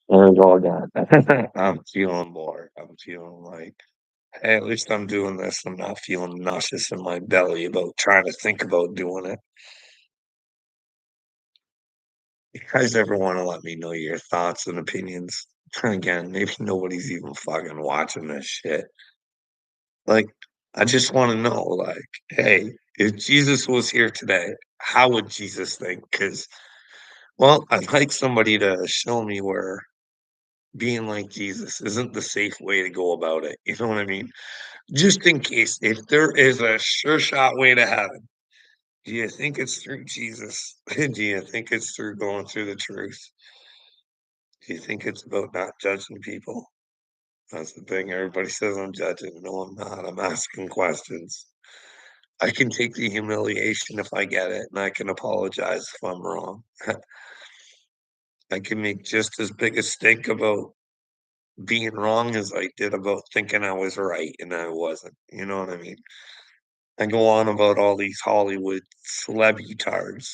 There's all that. I'm feeling bored. I'm feeling like, hey, at least I'm doing this. I'm not feeling nauseous in my belly about trying to think about doing it. You guys ever want to let me know your thoughts and opinions? Again, maybe nobody's even fucking watching this shit. Like, I just want to know, like, hey, if Jesus was here today, how would Jesus think? Because, well, I'd like somebody to show me where being like Jesus isn't the safe way to go about it. You know what I mean? Just in case, if there is a sure shot way to heaven, do you think it's through Jesus? Do you think it's through going through the truth? Do you think it's about not judging people? That's the thing. Everybody says I'm judging. No, I'm not. I'm asking questions. I can take the humiliation if I get it, and I can apologize if I'm wrong. I can make just as big a stink about being wrong as I did about thinking I was right and I wasn't. You know what I mean? I go on about all these Hollywood celebritards.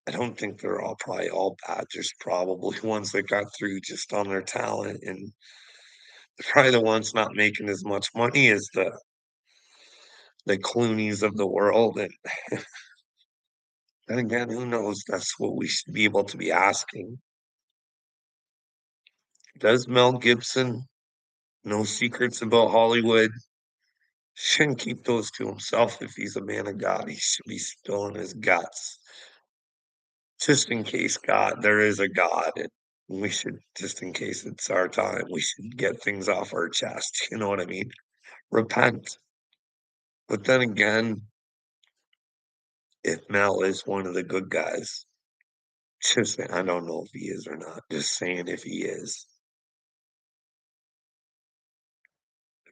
I don't think they're all probably all bad. There's probably ones that got through just on their talent, and they're probably the ones not making as much money as the Clooney's of the world. And then again, who knows? That's what we should be able to be asking. Does Mel Gibson know secrets about Hollywood? Shouldn't keep those to himself if he's a man of God. He should be spilling his guts. Just in case God, there is a God, and we should, just in case it's our time, we should get things off our chest. You know what I mean? Repent. But then again, if Mel is one of the good guys, just I don't know if he is or not. Just saying if he is,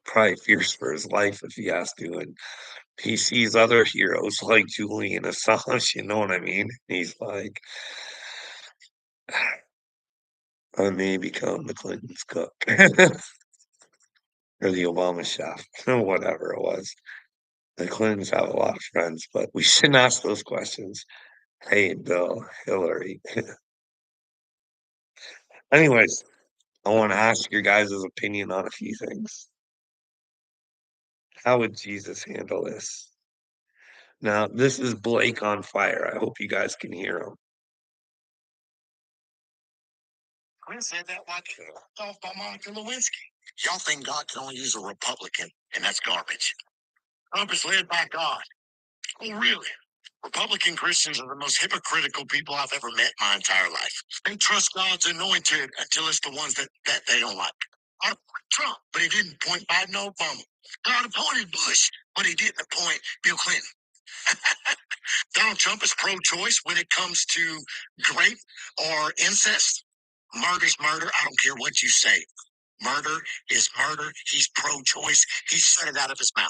probably fears for his life if he has to. And he sees other heroes like Julian Assange, you know what I mean? He's like, I may become the Clinton's cook or the Obama chef, whatever it was. The Clintons have a lot of friends, but we shouldn't ask those questions. Hey, Bill, Hillary. Anyways, I want to ask your guys' opinion on a few things. How would Jesus handle this? Now, this is Blake on fire. I hope you guys can hear him. Quinn said that like off by Monica Lewinsky. Y'all think God can only use a Republican, and that's garbage. Trump is led by God. Oh, really? Republican Christians are the most hypocritical people I've ever met my entire life. They trust God's anointed until it's the ones that they don't like. God appointed Trump, but he didn't appoint Biden or Obama. God appointed Bush, but he didn't appoint Bill Clinton. Donald Trump is pro-choice when it comes to rape or incest. Murder's murder. I don't care what you say. Murder is murder. He's pro-choice. He said it out of his mouth.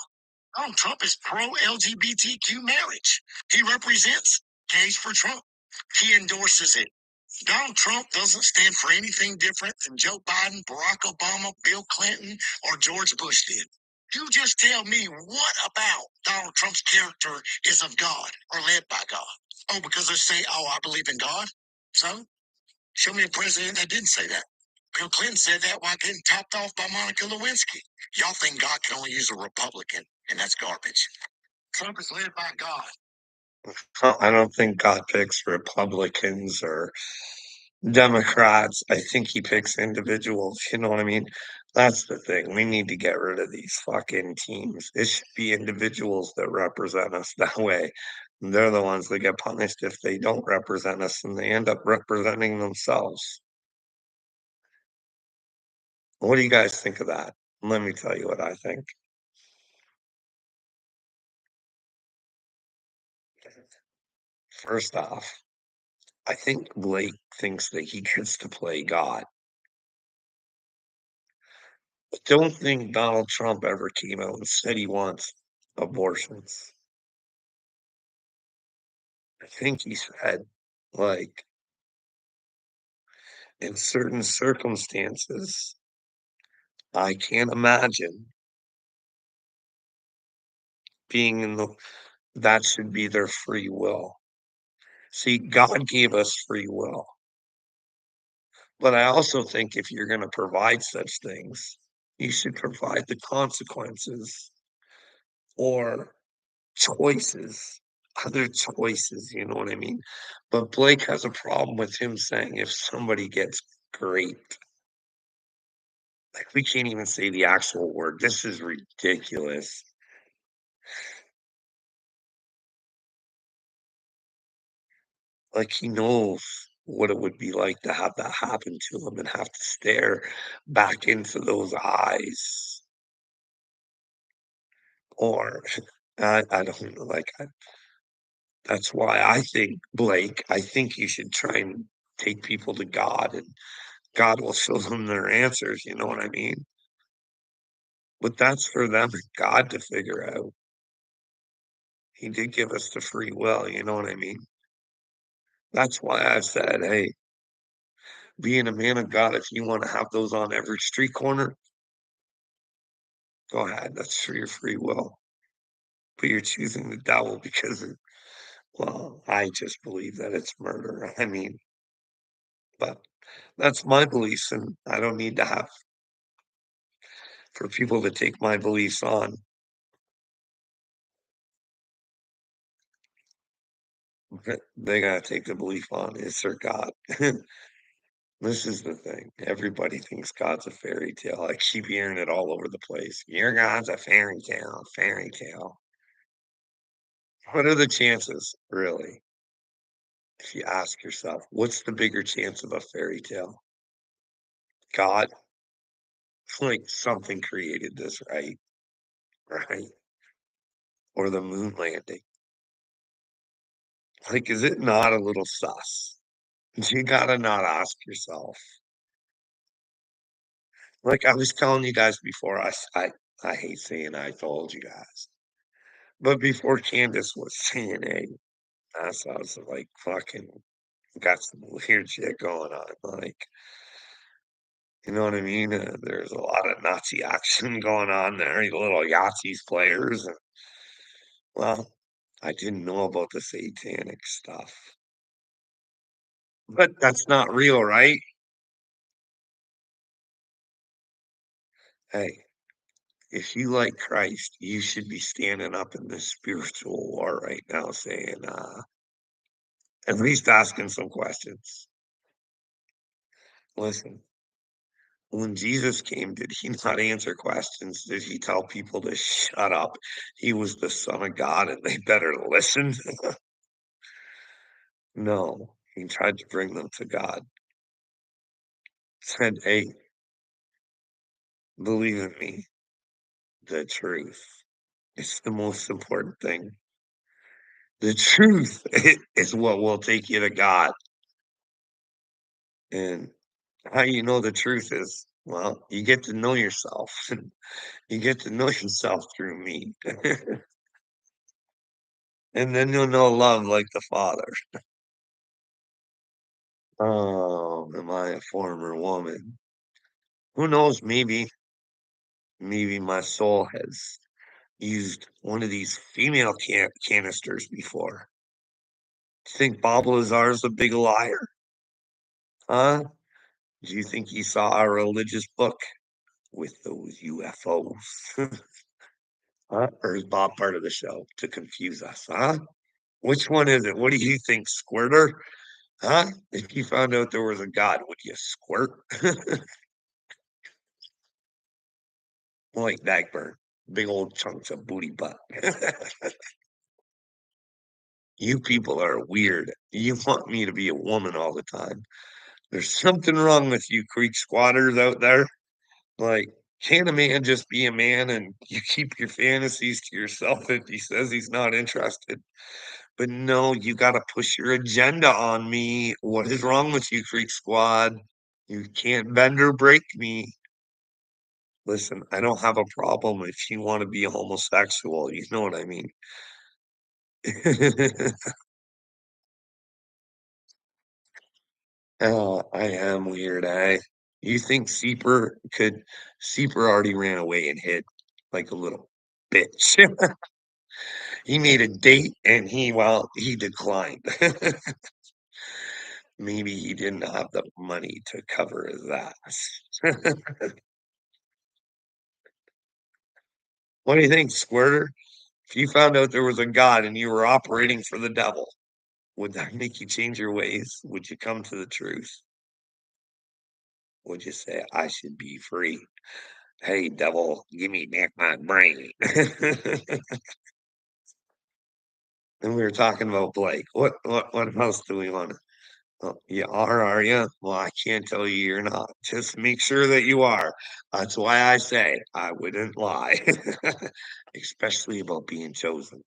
Donald Trump is pro-LGBTQ marriage. He represents gays for Trump. He endorses it. Donald Trump doesn't stand for anything different than Joe Biden, Barack Obama, Bill Clinton, or George Bush did. You just tell me what about Donald Trump's character is of God or led by God? Oh, because they say, oh, I believe in God. So show me a president that didn't say that. Bill Clinton said that while getting topped off by Monica Lewinsky. Y'all think God can only use a Republican, and that's garbage. Trump is led by God. I don't think God picks Republicans or Democrats. I think he picks individuals. You know what I mean? That's the thing. We need to get rid of these fucking teams. It should be individuals that represent us that way. They're the ones that get punished if they don't represent us and they end up representing themselves. What do you guys think of that? Let me tell you what I think. First off, I think Blake thinks that he gets to play God. I don't think Donald Trump ever came out and said he wants abortions. I think he said, like, in certain circumstances, I can't imagine being in the that should be their free will. See, God gave us free will, But I also think if you're gonna provide such things, you should provide the consequences or choices, other choices, you know what I mean? But Blake has a problem with him saying if somebody gets raped. Like, we can't even say the actual word. This is ridiculous. Like, he knows what it would be like to have that happen to him and have to stare back into those eyes. Or I don't know, like, that's why I think, Blake, I think you should try and take people to God, and God will show them their answers, you know what I mean? But that's for them and God to figure out. He did give us the free will, you know what I mean? That's why I said, "Hey, being a man of God, if you wanna have those on every street corner, go ahead, that's for your free will, but you're choosing the devil because it." Well, I just believe that it's murder, I mean, but that's my beliefs, and I don't need to have for people to take my beliefs on. They gotta take the belief on, is there God? This is the thing, everybody thinks God's a fairy tale, I keep hearing it all over the place. "Your God's a fairy tale, fairy tale." What are the chances, really? If you ask yourself, what's the bigger chance of a fairy tale? God? Like, something created this, right? Right? Or the moon landing. Like, is it not a little sus? You gotta not ask yourself. Like I was telling you guys before, I hate saying I told you guys, but before Candace was saying, "Hey, NASA's like fucking got some weird shit going on," like, you know what I mean? There's a lot of Nazi action going on there, you little Yahtzees players, and well, I didn't know about the satanic stuff, but that's not real, right? Hey, if you like Christ, you should be standing up in this spiritual war right now saying, at least asking some questions. Listen, when Jesus came, did he not answer questions? Did he tell people to shut up? He was the Son of God and they better listen? No, he tried to bring them to God. Said, hey, believe in me, the truth. It's the most important thing. The truth is what will take you to God. And how you know the truth is, well, you get to know yourself. You get to know yourself through me. And then you'll know love like the Father. Oh, am I a former woman? Who knows? Maybe my soul has used one of these female canisters before. Think Bob Lazar's a big liar? Huh? Do you think he saw a religious book with those UFOs? Huh? Or is Bob part of the show to confuse us? Huh? Which one is it? What do you think, Squirter? Huh? If you found out there was a God, would you squirt? Like Dagburn, big old chunks of booty butt. You people are weird. You want me to be a woman all the time. There's something wrong with you creek squatters out there. Like, can't a man just be a man and you keep your fantasies to yourself if he says he's not interested? But no, you gotta push your agenda on me. What is wrong with you, Creek Squad? You can't bend or break me. Listen, I don't have a problem if you wanna be a homosexual, you know what I mean? Oh, I am weird, You think Seeper already ran away and hid like a little bitch. He made a date and he declined. Maybe he didn't have the money to cover his ass. What do you think, Squirter? If you found out there was a God and you were operating for the devil, would that make you change your ways? Would you come to the truth? Would you say, I should be free? Hey, devil, give me back my brain. And we were talking about Blake. What else do we want to? Oh, you are you? Well, I can't tell you you're not. Just make sure that you are. That's why I say I wouldn't lie, especially about being chosen.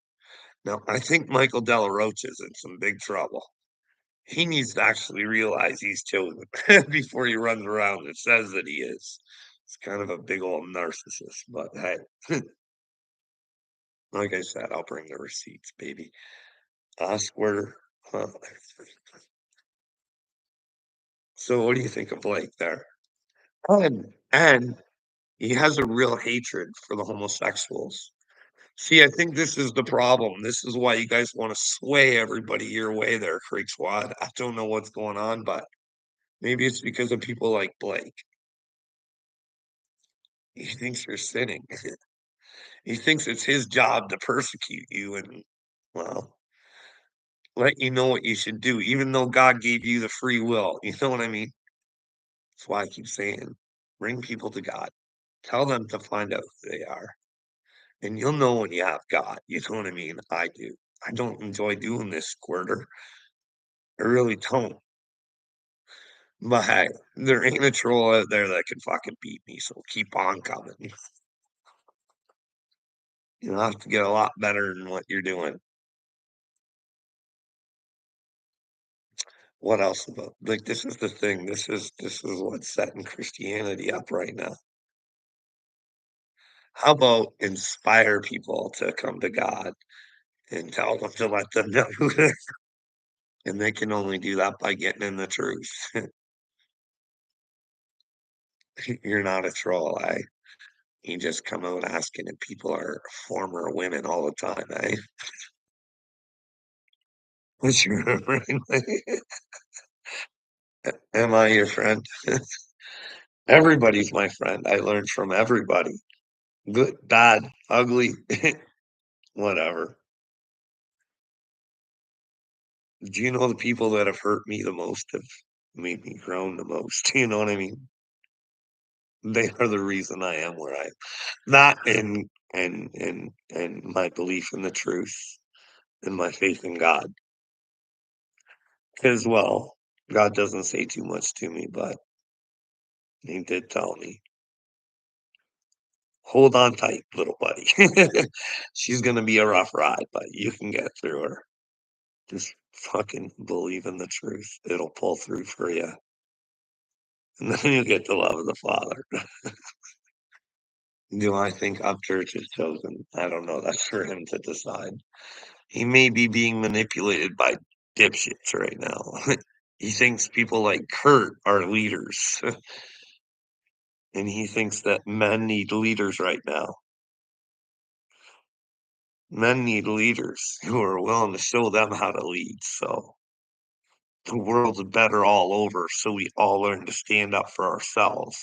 Now, I think Michael Della Roche is in some big trouble. He needs to actually realize he's chosen before he runs around and says that he is. It's kind of a big old narcissist, but hey, like I said, I'll bring the receipts, baby. Squirter. Huh. So, what do you think of Blake there? And he has a real hatred for the homosexuals. See, I think this is the problem. This is why you guys want to sway everybody your way there, Creek Squad. I don't know what's going on, but maybe it's because of people like Blake. He thinks you're sinning. He thinks it's his job to persecute you and, well, let you know what you should do, even though God gave you the free will. You know what I mean? That's why I keep saying, bring people to God. Tell them to find out who they are. And you'll know when you have God. You know what I mean? I do. I don't enjoy doing this, Squirter. I really don't. But hey, there ain't a troll out there that can fucking beat me, so keep on coming. You'll have to get a lot better than what you're doing. What else about like this is the thing. This is what's setting Christianity up right now. How about inspire people to come to God and tell them to let them know who they are? And they can only do that by getting in the truth. You're not a troll, eh? You just come out asking if people are former women all the time, eh? What's your Am I your friend? Everybody's my friend. I learned from everybody. Good, bad, ugly, whatever. Do you know the people that have hurt me the most have made me grown the most? You know what I mean? They are the reason I am where I am. Not in and my belief in the truth and my faith in God. Because well, God doesn't say too much to me, but he did tell me, hold on tight, little buddy. She's gonna be a rough ride, but you can get through her. Just fucking believe in the truth. It'll pull through for you. And then you get the love of the Father. Do I think Upchurch is chosen? I don't know. That's for him to decide. He may be being manipulated by dipshits right now. He thinks people like Kurt are leaders. And he thinks that men need leaders right now. Men need leaders who are willing to show them how to lead. So the world's better all over. So we all learn to stand up for ourselves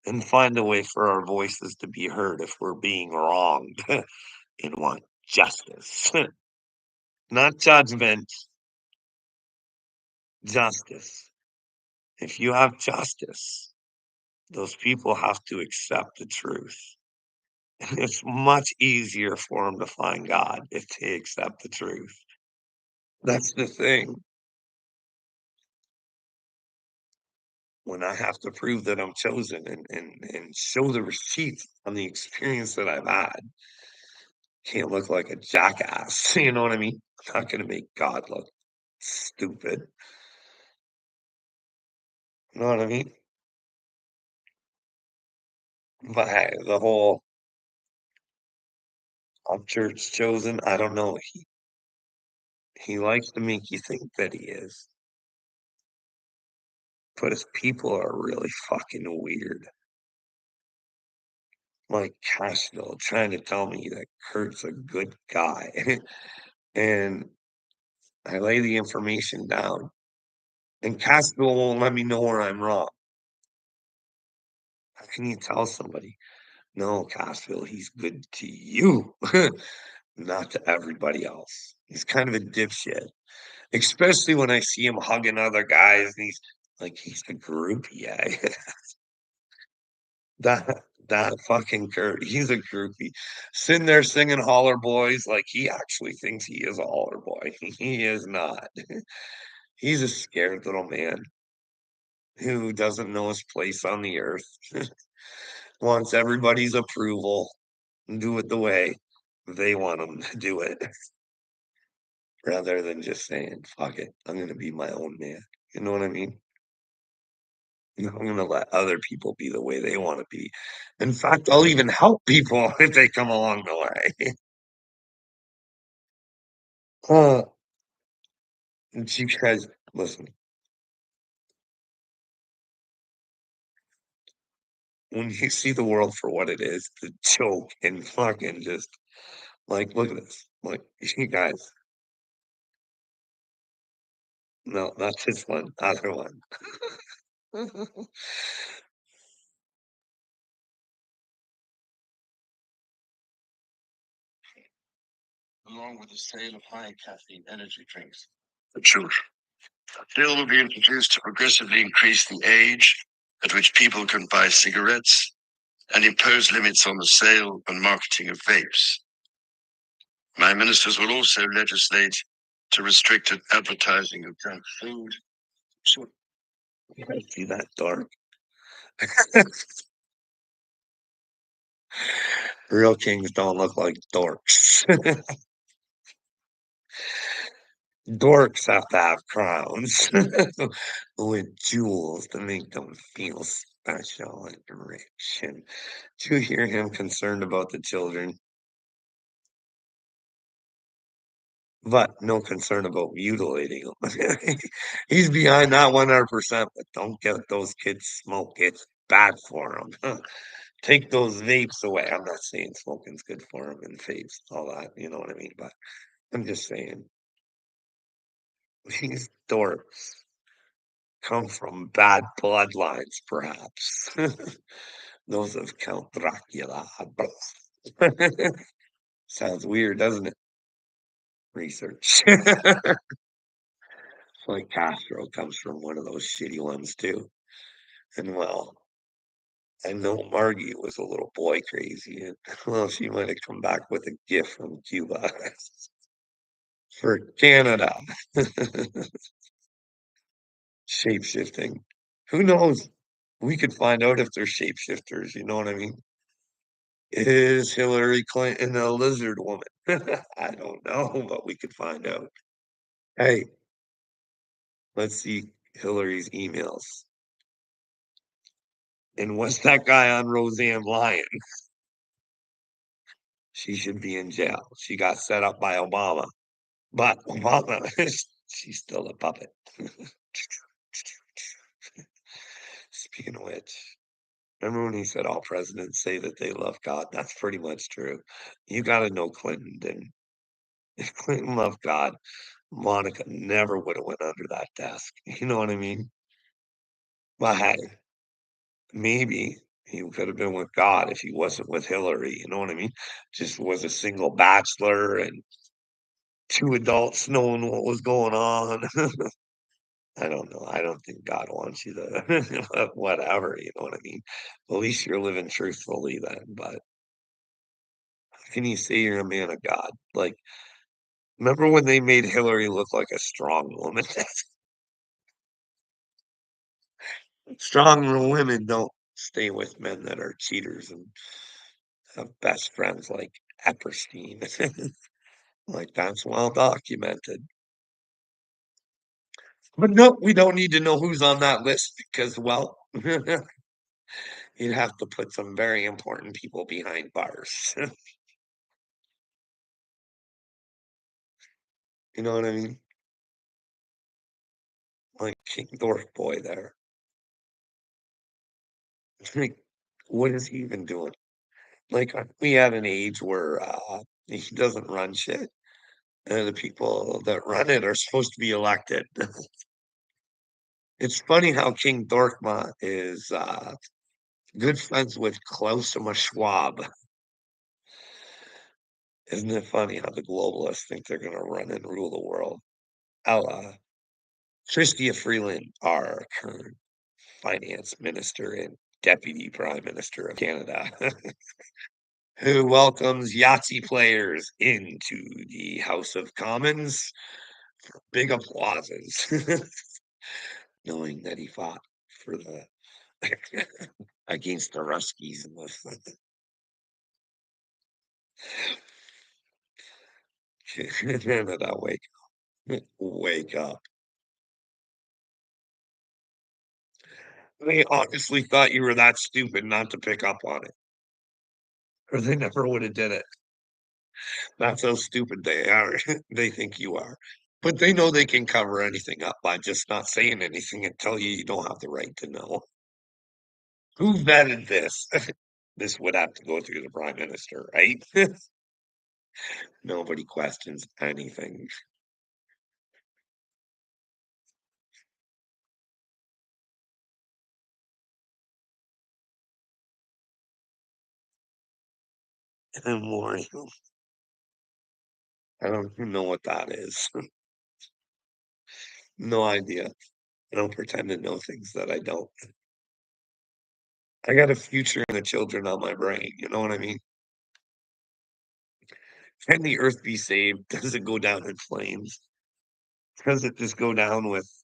and find a way for our voices to be heard if we're being wronged and want justice. Not judgment, justice. If you have justice, those people have to accept the truth. And it's much easier for them to find God if they accept the truth. That's the thing. When I have to prove that I'm chosen and show the receipts on the experience that I've had, can't look like a jackass. You know what I mean? I'm not going to make God look stupid. You know what I mean? But hey, the whole I'm church chosen, I don't know. He likes to make you think that he is, but his people are really fucking weird. Like Cashville trying to tell me that Kurt's a good guy. And I lay the information down. And Castro won't let me know where I'm wrong. How can you tell somebody, no, Castro, he's good to you, not to everybody else? He's kind of a dipshit, especially when I see him hugging other guys and he's like, he's a groupie. Yeah, that fucking Kurt, he's a groupie. Sitting there singing Holler Boys like he actually thinks he is a holler boy. He is not. He's a scared little man who doesn't know his place on the earth, wants everybody's approval, and do it the way they want him to do it, rather than just saying, fuck it, I'm gonna be my own man. You know what I mean? I'm gonna let other people be the way they want to be. In fact, I'll even help people if they come along the way. Uh, and you guys, listen, when you see the world for what it is, the joke and fucking just like, look at this. Like, you guys, no, not this one, other one. Along with the sale of high caffeine energy drinks. The truth. A bill will be introduced to progressively increase the age at which people can buy cigarettes and impose limits on the sale and marketing of vapes. My ministers will also legislate to restrict advertising of junk food. Sure. I see that dark. Real kings don't look like dorks. Dorks have to have crowns with jewels to make them feel special and rich. And to hear him concerned about the children, but no concern about mutilating them. He's behind that 100%, but don't get those kids smoke. It's bad for them. Take those vapes away. I'm not saying smoking's good for them and vapes, all that, you know what I mean? But I'm just saying these dorks come from bad bloodlines, perhaps. Those of Count Dracula. Sounds weird, doesn't it? Research. Like Castro comes from one of those shitty ones too. And well, I know Margie was a little boy crazy, and well, she might have come back with a gift from Cuba for Canada. Shape shifting. Who knows? We could find out if they're shapeshifters, you know what I mean? Is Hillary Clinton a lizard woman? I don't know, but we could find out. Hey, let's see Hillary's emails. And what's that guy on Roseanne Lyon? She should be in jail. She got set up by Obama. But Obama, she's still a puppet. Speaking of which, remember when he said all presidents say that they love God? That's pretty much true. You got to know Clinton didn't. If Clinton loved God, Monica never would have went under that desk. You know what I mean? But hey, maybe he could have been with God if he wasn't with Hillary. You know what I mean? Just was a single bachelor and two adults knowing what was going on. I don't know. I don't think God wants you to whatever, you know what I mean? At least you're living truthfully then, but how can you say you're a man of God? Like, remember when they made Hillary look like a strong woman? Strong women don't stay with men that are cheaters and have best friends like Epperstein. Like, that's well documented. But no, we don't need to know who's on that list because, well, you'd have to put some very important people behind bars. You know what I mean? Like King Dork Boy there. Like, what is he even doing? Like, we at an age where he doesn't run shit. The people that run it are supposed to be elected. It's funny how King Dorkma is good friends with Klaus Schwab. Isn't it funny how the globalists think they're going to run and rule the world? Chrystia Freeland, our current finance minister and deputy prime minister of Canada, who welcomes Yahtzee players into the House of Commons for big applauses, knowing that he fought for the against the Ruskies in the Canada. Wake up! They honestly thought you were that stupid not to pick up on it, or they never would have did it. That's how stupid they are. They think you are. But they know they can cover anything up by just not saying anything and tell you don't have the right to know. Who vetted this? This would have to go through the prime minister, right? Nobody questions anything. And more, I don't even know what that is. No idea. I don't pretend to know things that I don't. I got a future and the children on my brain. You know what I mean? Can the earth be saved? Does it go down in flames? Does it just go down with a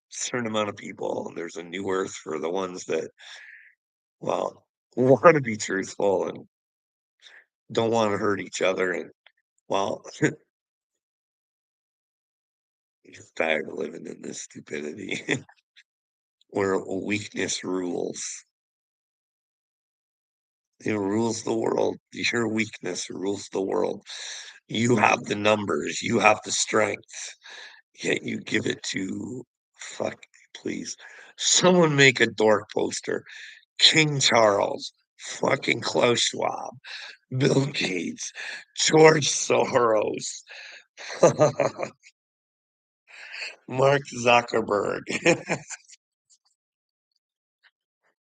certain amount of people? And there's a new earth for the ones that, well, want to be truthful and don't want to hurt each other. And, well, just tired of living in this stupidity where weakness rules. It rules the world. Your weakness rules the world. You have the numbers, you have the strength, yet you give it to fuck, please. Someone make a dork poster. King Charles, fucking Klaus Schwab, Bill Gates, George Soros, Mark Zuckerberg.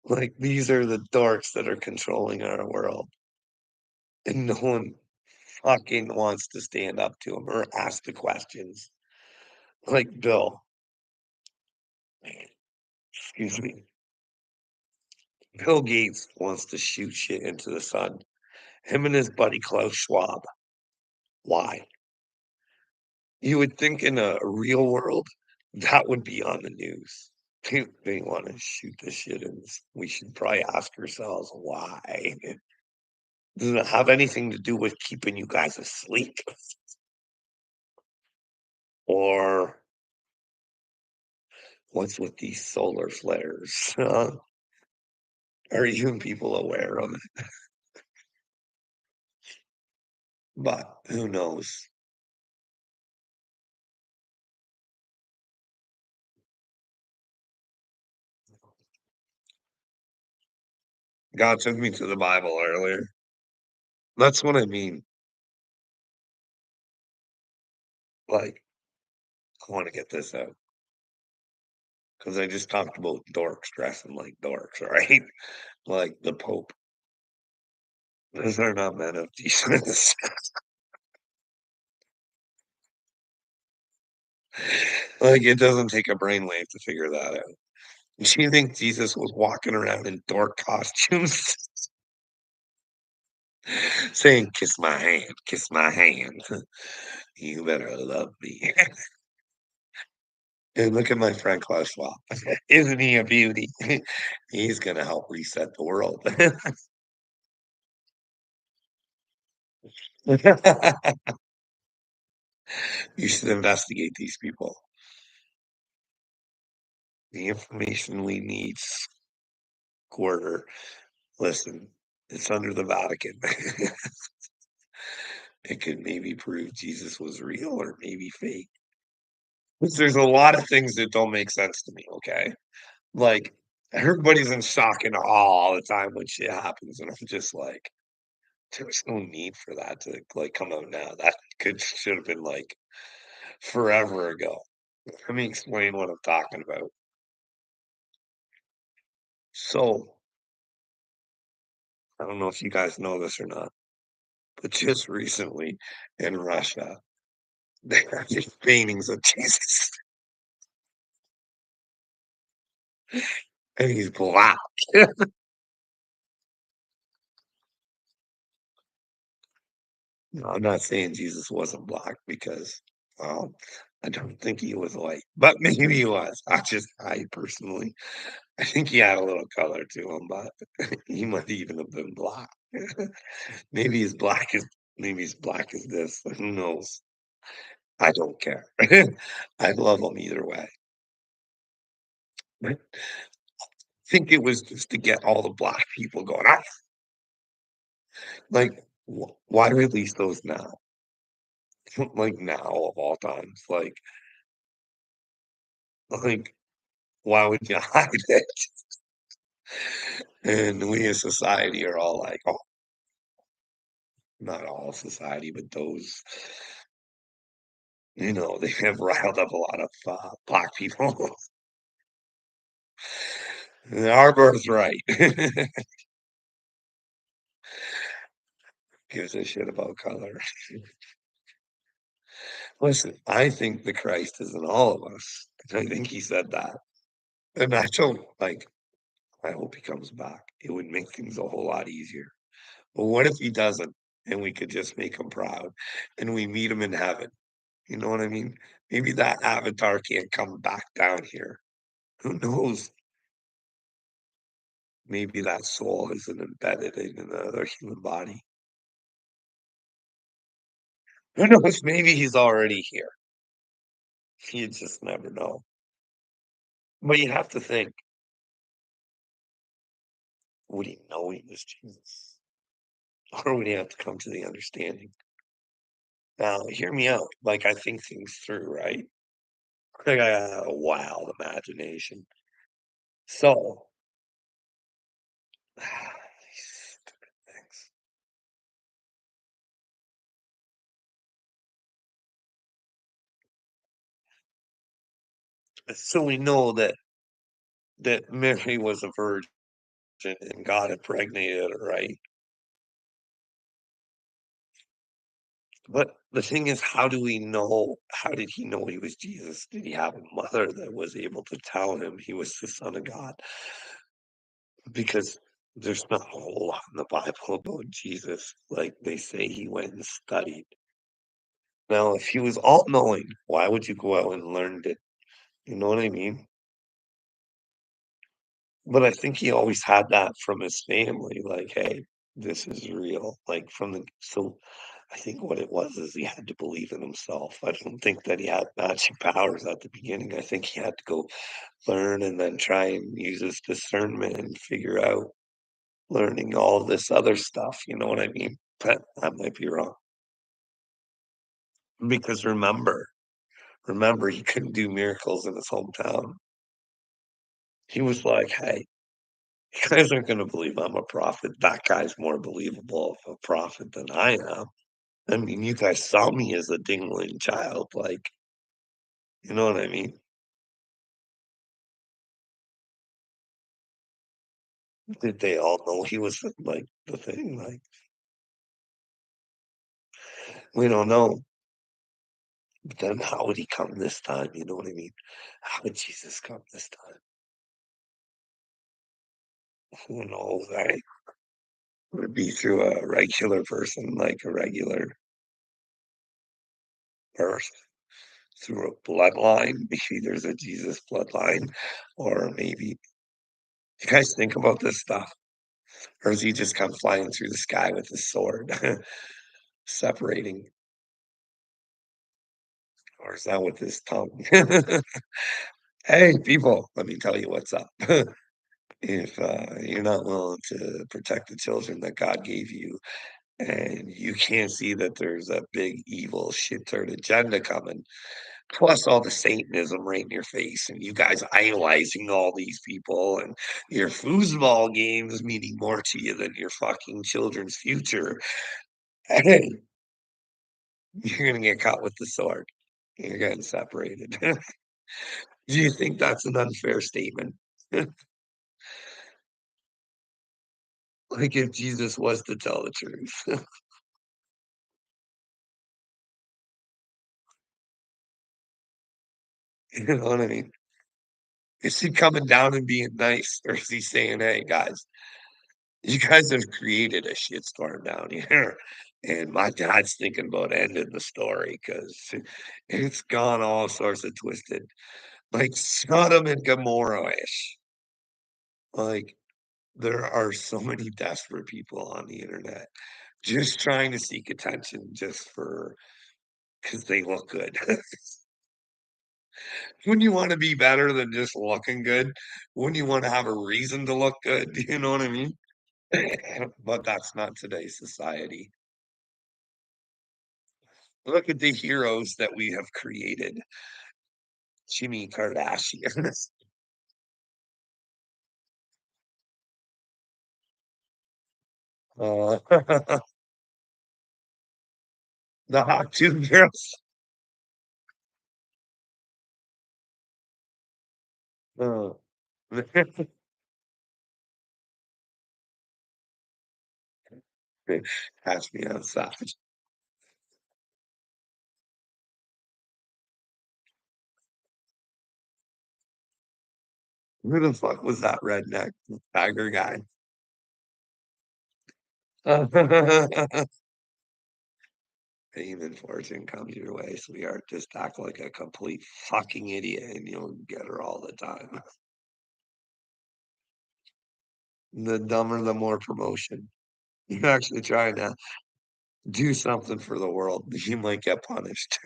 Like these are the dorks that are controlling our world. And no one fucking wants to stand up to them or ask the questions. Like Bill, excuse me. Bill Gates wants to shoot shit into the sun. Him and his buddy Klaus Schwab. Why? You would think in a real world that would be on the news. They want to shoot the shit, and we should probably ask ourselves why. Does it have anything to do with keeping you guys asleep? Or what's with these solar flares? Are you people aware of it? But who knows? God took me to the Bible earlier. That's what I mean. Like, I want to get this out because I just talked about dorks dressing like dorks, right? Like the Pope. Those are not men of decency. Like, it doesn't take a brainwave to figure that out. Do you think Jesus was walking around in dork costumes saying, kiss my hand, you better love me. And look at my friend Klaus Schwab. Isn't he a beauty? He's going to help reset the world. You should investigate these people. The information we need, quarter. Listen, it's under the Vatican. It could maybe prove Jesus was real or maybe fake. 'Cause there's a lot of things that don't make sense to me, okay? Like, everybody's in shock and awe all the time when shit happens, and I'm just like, there's no need for that to, like, come out now. That could should have been, like, forever ago. Let me explain what I'm talking about. So, I don't know if you guys know this or not, but just recently in Russia, they have these paintings of Jesus, and he's black. No, I'm not saying Jesus wasn't black because, well, I don't think he was white, but maybe he was. I personally, I think he had a little color to him, but he might even have been black. Maybe he's black as maybe he's black as this. Who knows? I don't care. I love him either way. I think it was just to get all the black people going, "Ah!" Like, why release those now? Like, now of all times, like, why would you hide it? And we as society are all like, oh, not all society, but those, they have riled up a lot of black people. Our birthright. Gives a shit about color. Listen, I think the Christ is in all of us. I think he said that. And I don't like, I hope he comes back. It would make things a whole lot easier. But what if he doesn't and we could just make him proud and we meet him in heaven? You know what I mean? Maybe that avatar can't come back down here. Who knows? Maybe that soul isn't embedded in another human body. Who knows? Maybe he's already here. You just never know. But you have to think, would he know he was Jesus? Or would he have to come to the understanding? Now, hear me out. Like, I think things through, right? Like, I got a wild imagination. So, these stupid things. So we know that Mary was a virgin and God impregnated her, right? But the thing is, how do we know? How did he know he was Jesus? Did he have a mother that was able to tell him he was the Son of God? Because there's not a whole lot in the Bible about Jesus. Like they say he went and studied. Now, if he was all knowing, why would you go out and learn it? You know what I mean? But I think he always had that from his family, like, "Hey, this is real." Like, I think what it was is he had to believe in himself. I don't think that he had magic powers at the beginning. I think he had to go learn and then try and use his discernment and figure out learning all this other stuff, you know what I mean? But I might be wrong. Because remember, he couldn't do miracles in his hometown. He was like, "Hey, you guys aren't gonna believe I'm a prophet. That guy's more believable of a prophet than I am. I mean, you guys saw me as a dingling child, like, you know what I mean? Did they all know he was, like, the thing? Like, we don't know. But then how would he come this time? You know what I mean? How would Jesus come this time? Who knows, right? Would it be through a regular person, like a regular birth, through a bloodline? Maybe there's a Jesus bloodline, or maybe you guys think about this stuff? Or does he just come flying through the sky with his sword, separating? Or is that with his tongue? Hey, people, let me tell you what's up. If you're not willing to protect the children that God gave you, and you can't see that there's a big evil shit turd agenda coming, plus all the Satanism right in your face, and you guys idolizing all these people, and your foosball games meaning more to you than your fucking children's future, hey, you're gonna get caught with the sword. You're getting separated. Do you think that's an unfair statement? Like if Jesus was to tell the truth. You know what I mean? Is he coming down and being nice, or is he saying, "Hey, guys, you guys have created a shitstorm down here, and my dad's thinking about ending the story because it's gone all sorts of twisted, like Sodom and Gomorrah-ish." Like, there are so many desperate people on the internet just trying to seek attention just for because they look good. Wouldn't you wanna be better than just looking good? Wouldn't you wanna have a reason to look good? You know what I mean? But that's not today's society. Look at the heroes that we have created. Jimmy Kardashian. Uh, the Hot 2 girls. Uh, Pass me outside. Who the fuck was that redneck tiger guy? Fame and fortune comes your way, sweetheart. Just act like a complete fucking idiot and you'll get her all the time. The dumber, the more promotion. You're actually trying to do something for the world. You might get punished.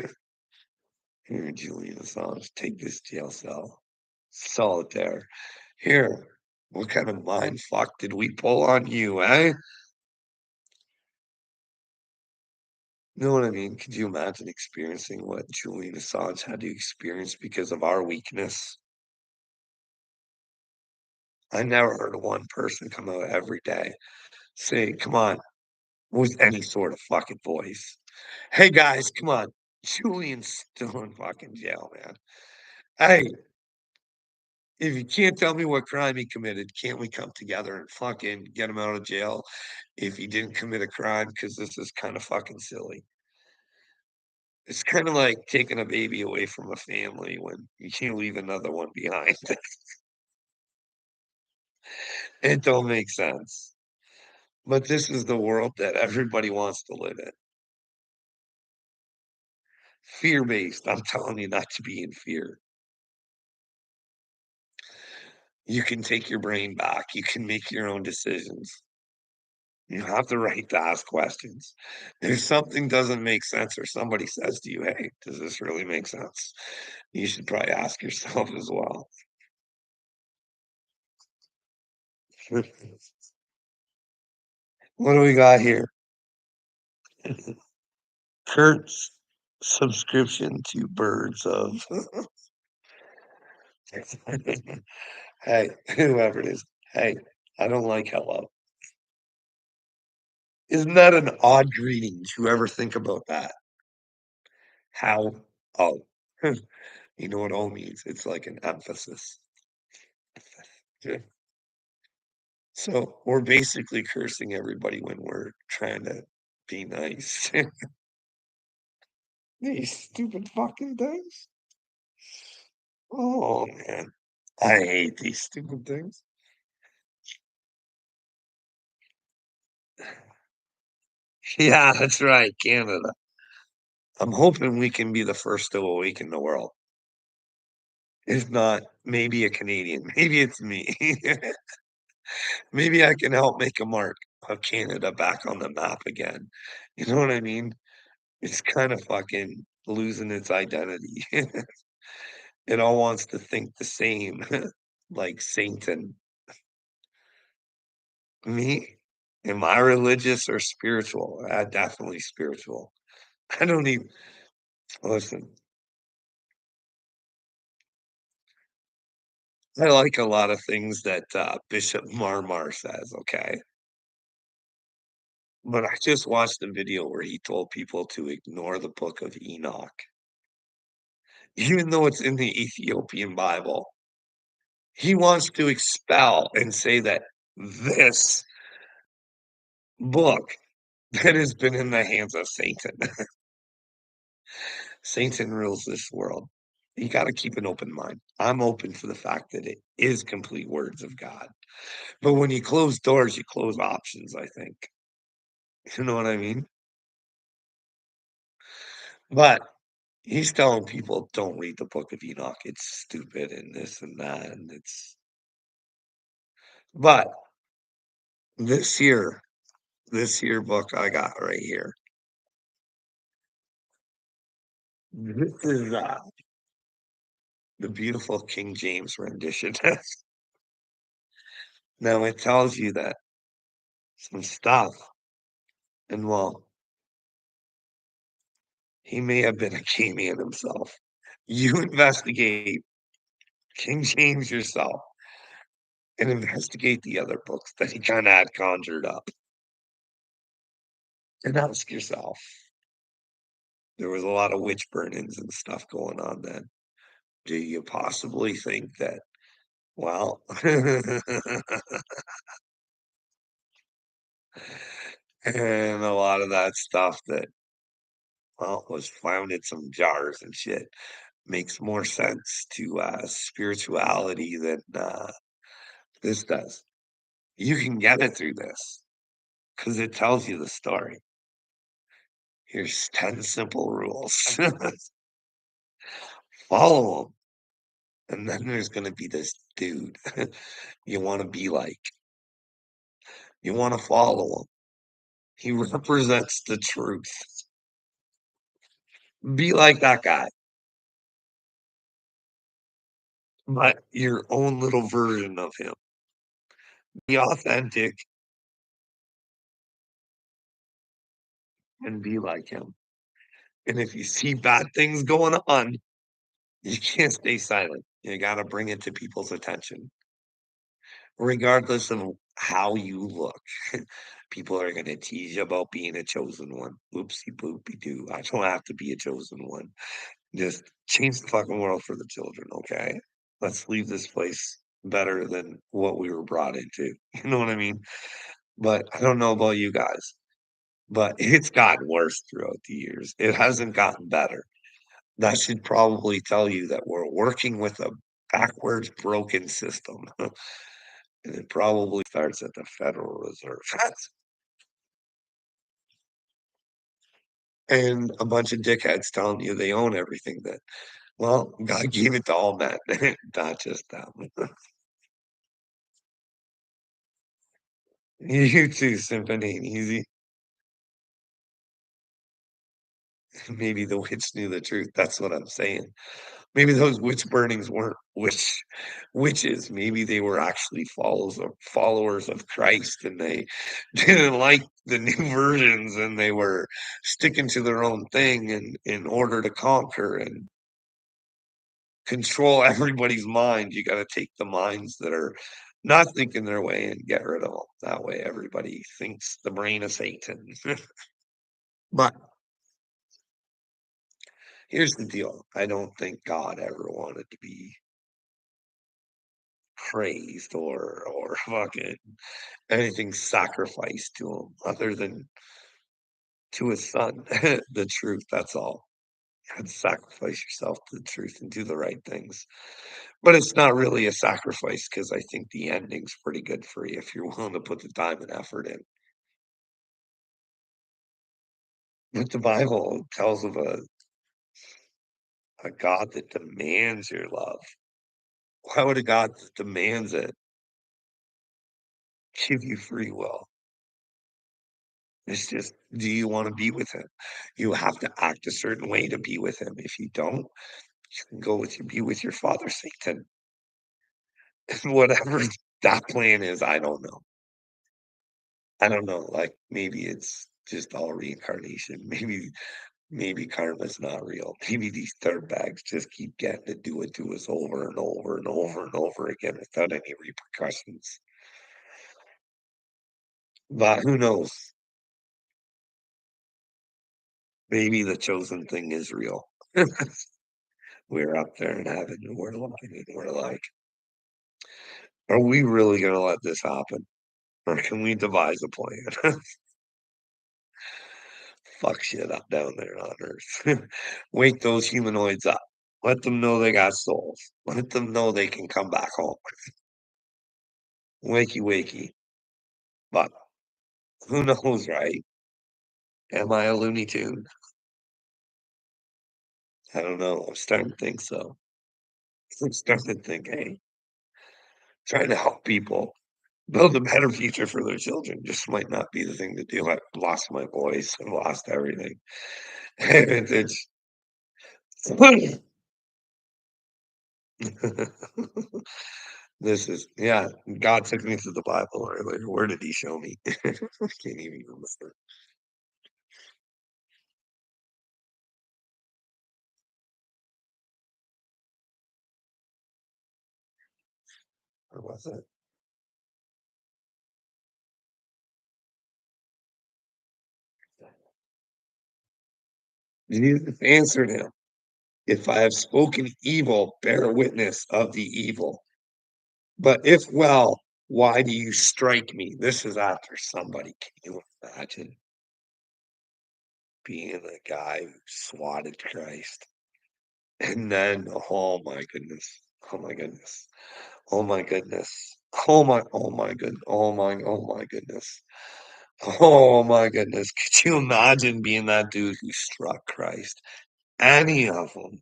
Here, Julian Assange, take this jail cell. Solitaire. Here, what kind of mind fuck did we pull on you, eh? You know what I mean? Could you imagine experiencing what Julian Assange had to experience because of our weakness? I never heard of one person come out every day say, come on, with any sort of fucking voice. Hey guys, come on. Julian's still in fucking jail, man. Hey, if you can't tell me what crime he committed, can't we come together and fucking get him out of jail if he didn't commit a crime? Because this is kind of fucking silly. It's kind of like taking a baby away from a family when you can't leave another one behind. It don't make sense. But this is the world that everybody wants to live in. Fear-based. I'm telling you not to be in fear. You can take your brain back. You can make your own decisions. You have the right to ask questions. If something doesn't make sense or somebody says to you, "Hey, does this really make sense?" You should probably ask yourself as well. What do we got here? Kurt's subscription to Birds of Hey, whoever it is. Hey, I don't like hello. Isn't that an odd greeting? Did you ever think about that? How? Oh. You know what "oh" means? It's like an emphasis. So, we're basically cursing everybody when we're trying to be nice. These stupid fucking things. Oh, man. I hate these stupid things. Yeah, that's right, Canada. I'm hoping we can be the first to awaken the world. If not, maybe a Canadian. Maybe it's me. Maybe I can help make a mark of Canada back on the map again. You know what I mean? It's kinda fucking losing its identity. It all wants to think the same, like Satan. Me? Am I religious or spiritual? Definitely spiritual. I don't even listen, I like a lot of things that, Bishop Marmar says, okay? But I just watched a video where he told people to ignore the book of Enoch, even though it's in the Ethiopian Bible. He wants to expel and say that this book that has been in the hands of Satan. Satan rules this world. You got to keep an open mind. I'm open to the fact that it is complete words of God. But when you close doors, you close options, I think. You know what I mean? But he's telling people don't read the book of Enoch. It's stupid and this and that. And it's, but this here, this here book I got right here. This is the beautiful King James rendition. Now it tells you that some stuff, and well, he may have been a key man himself. You investigate King James yourself and investigate the other books that he kind of had conjured up and ask yourself. There was a lot of witch burnings and stuff going on then. Do you possibly think that, well, and a lot of that stuff that, well, was found in some jars and shit makes more sense to spirituality than this does. You can get it through this because it tells you the story. Here's 10 simple rules. Follow them. And then there's going to be this dude you want to be like. You want to follow him. He represents the truth. Be like that guy, but your own little version of him. Be authentic and be like him. And if you see bad things going on, you can't stay silent. You got to bring it to people's attention, regardless of how you look. People are going to tease you about being a chosen one. Oopsie boopie doo. I don't have to be a chosen one. Just change the fucking world for the children, okay? Let's leave this place better than what we were brought into. You know what I mean? But I don't know about you guys, but it's gotten worse throughout the years. It hasn't gotten better. That should probably tell you that we're working with a backwards broken system. And it probably starts at the Federal Reserve. And a bunch of dickheads telling you they own everything that, well, God gave it to all men, not just them. You too, Symphony and Easy. Maybe the witch knew the truth. That's what I'm saying. Maybe those witch burnings weren't witches. Maybe they were actually followers of Christ, and they didn't like the new versions, and they were sticking to their own thing in order to conquer and control everybody's mind. You got to take the minds that are not thinking their way and get rid of them. That way, everybody thinks the brain of Satan. But here's the deal. I don't think God ever wanted to be praised or fucking anything sacrificed to him other than to his son. The truth, that's all. You had to sacrifice yourself to the truth and do the right things. But it's not really a sacrifice because I think the ending's pretty good for you if you're willing to put the time and effort in. But the Bible tells of a God that demands your love. Why would a God that demands it give you free will? It's just, do you want to be with him? You have to act a certain way to be with him. If you don't, you can go with your be with your father Satan. And whatever that plan is, I don't know. I don't know. Like maybe it's just all reincarnation. Maybe karma's not real. Maybe these dirtbags just keep getting to do it to us over and over and over and over again without any repercussions. But who knows? Maybe the chosen thing is real. We're up there in heaven and we're looking and we're like, are we really gonna let this happen? Or can we devise a plan? fuck shit up down there on Earth. Wake those humanoids up. Let them know they got souls. Let them know they can come back home. Wakey, wakey. But who knows, right? Am I a Looney Tune? I don't know. I'm starting to think so. I'm starting to think, hey, trying to help people build a better future for their children just might not be the thing to do. I've lost my voice. I've lost everything. It's this is yeah. God took me to the Bible earlier. Where did He show me? I can't even remember. Where was it? Jesus answered him, "If I have spoken evil, bear witness of the evil. But if well, why do you strike me?" This is after somebody. Can you imagine being a guy who swatted Christ? And then, oh my goodness. Oh my goodness. Oh my goodness. Oh my goodness. Oh my goodness. Could you imagine being that dude who struck Christ? Any of them.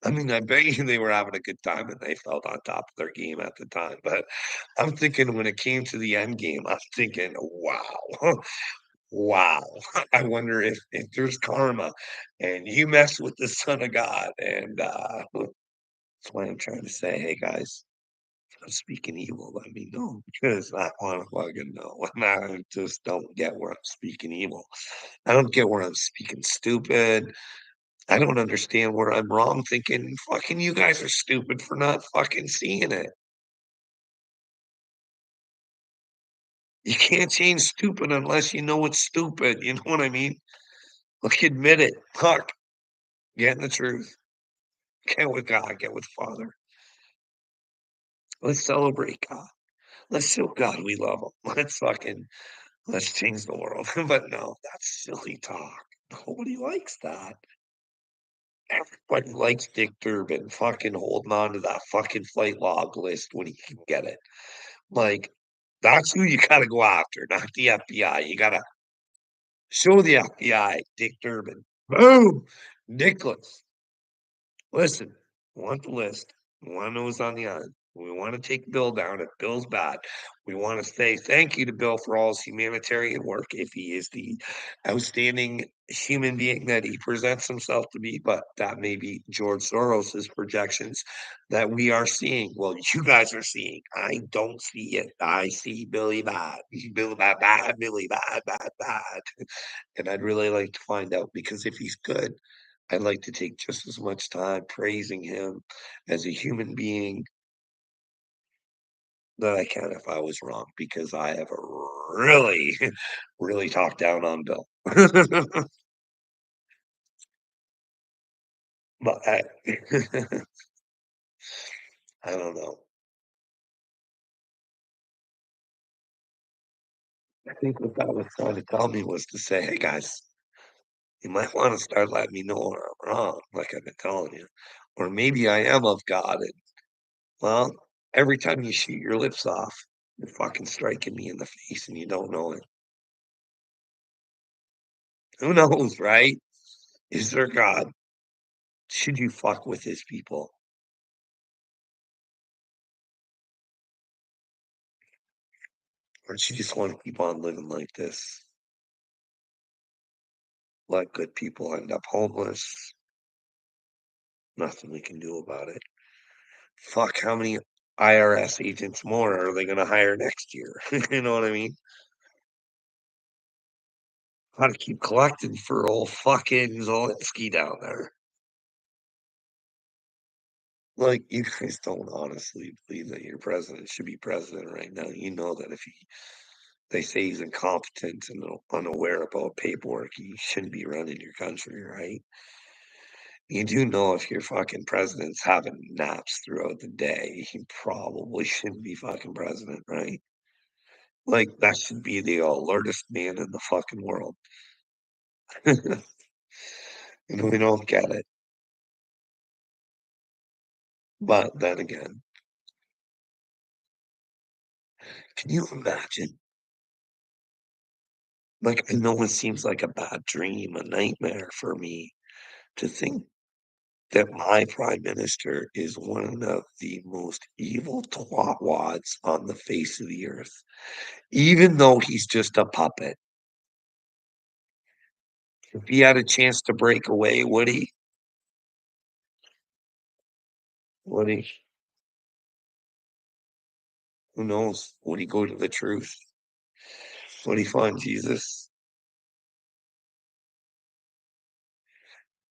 I mean, I bet you they were having a good time and they felt on top of their game at the time. But I'm thinking when it came to the end game, I'm thinking, wow, wow. I wonder if there's karma and you mess with the Son of God. And that's why I'm trying to say, hey guys, if I'm speaking evil, let me know because I want to fucking know. And I just don't get where I'm speaking evil. I don't get where I'm speaking stupid. I don't understand where I'm wrong thinking, fucking you guys are stupid for not fucking seeing it. You can't change stupid unless you know it's stupid. You know what I mean? Like, admit it. Fuck. Get in the truth. Get with God. Get with Father. Let's celebrate God. Let's show God we love Him. Let's change the world. But no, that's silly talk. Nobody likes that. Everybody likes Dick Durbin fucking holding on to that fucking flight log list when he can get it. Like, that's who you gotta go after, not the FBI. You gotta show the FBI Dick Durbin. Boom! Nicholas. Listen, we want the list. We want to know who's on the island. We want to take Bill down if Bill's bad. We want to say thank you to Bill for all his humanitarian work if he is the outstanding human being that he presents himself to be. But that may be George Soros's projections that we are seeing. Well, you guys are seeing. I don't see it. I see Billy bad. Billy bad, bad, Billy bad, bad, bad. And I'd really like to find out because if he's good, I'd like to take just as much time praising him as a human being that I can if I was wrong, because I have really, really talked down on Bill. But I don't know. I think what God was trying to tell me was to say, hey guys, you might want to start letting me know where I'm wrong, like I've been telling you. Or maybe I am of God. And well, every time you shoot your lips off, you're fucking striking me in the face and you don't know it. Who knows, right? Is there God? Should you fuck with his people? Or should you just want to keep on living like this? Let good people end up homeless. Nothing we can do about it. Fuck, how many IRS agents more are they going to hire next year? You know what I mean? How to keep collecting for old fucking Zelensky down there. Like, you guys don't honestly believe that your president should be president right now. You know that if they say he's incompetent and unaware about paperwork, he shouldn't be running your country, right? You do know if your fucking president's having naps throughout the day, he probably shouldn't be fucking president, right? Like, that should be the alertest man in the fucking world. And we don't get it. But then again, can you imagine? Like, I know it seems like a bad dream, a nightmare for me to think that my prime minister is one of the most evil twatwads on the face of the earth. Even though he's just a puppet. If he had a chance to break away, would he? Would he? Who knows? Would he go to the truth? Would he find Jesus?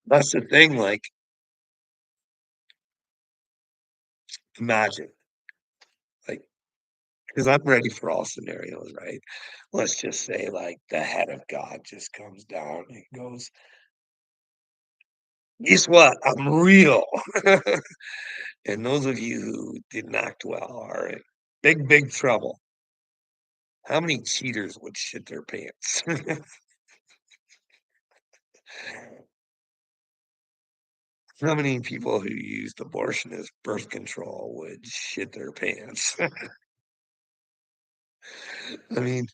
That's the thing, like, imagine, like, because I'm ready for all scenarios, right? Let's just say, like, the head of God just comes down and goes, guess what? I'm real. And those of you who didn't act well are in big, big trouble. How many cheaters would shit their pants? How many people who used abortion as birth control would shit their pants? I mean,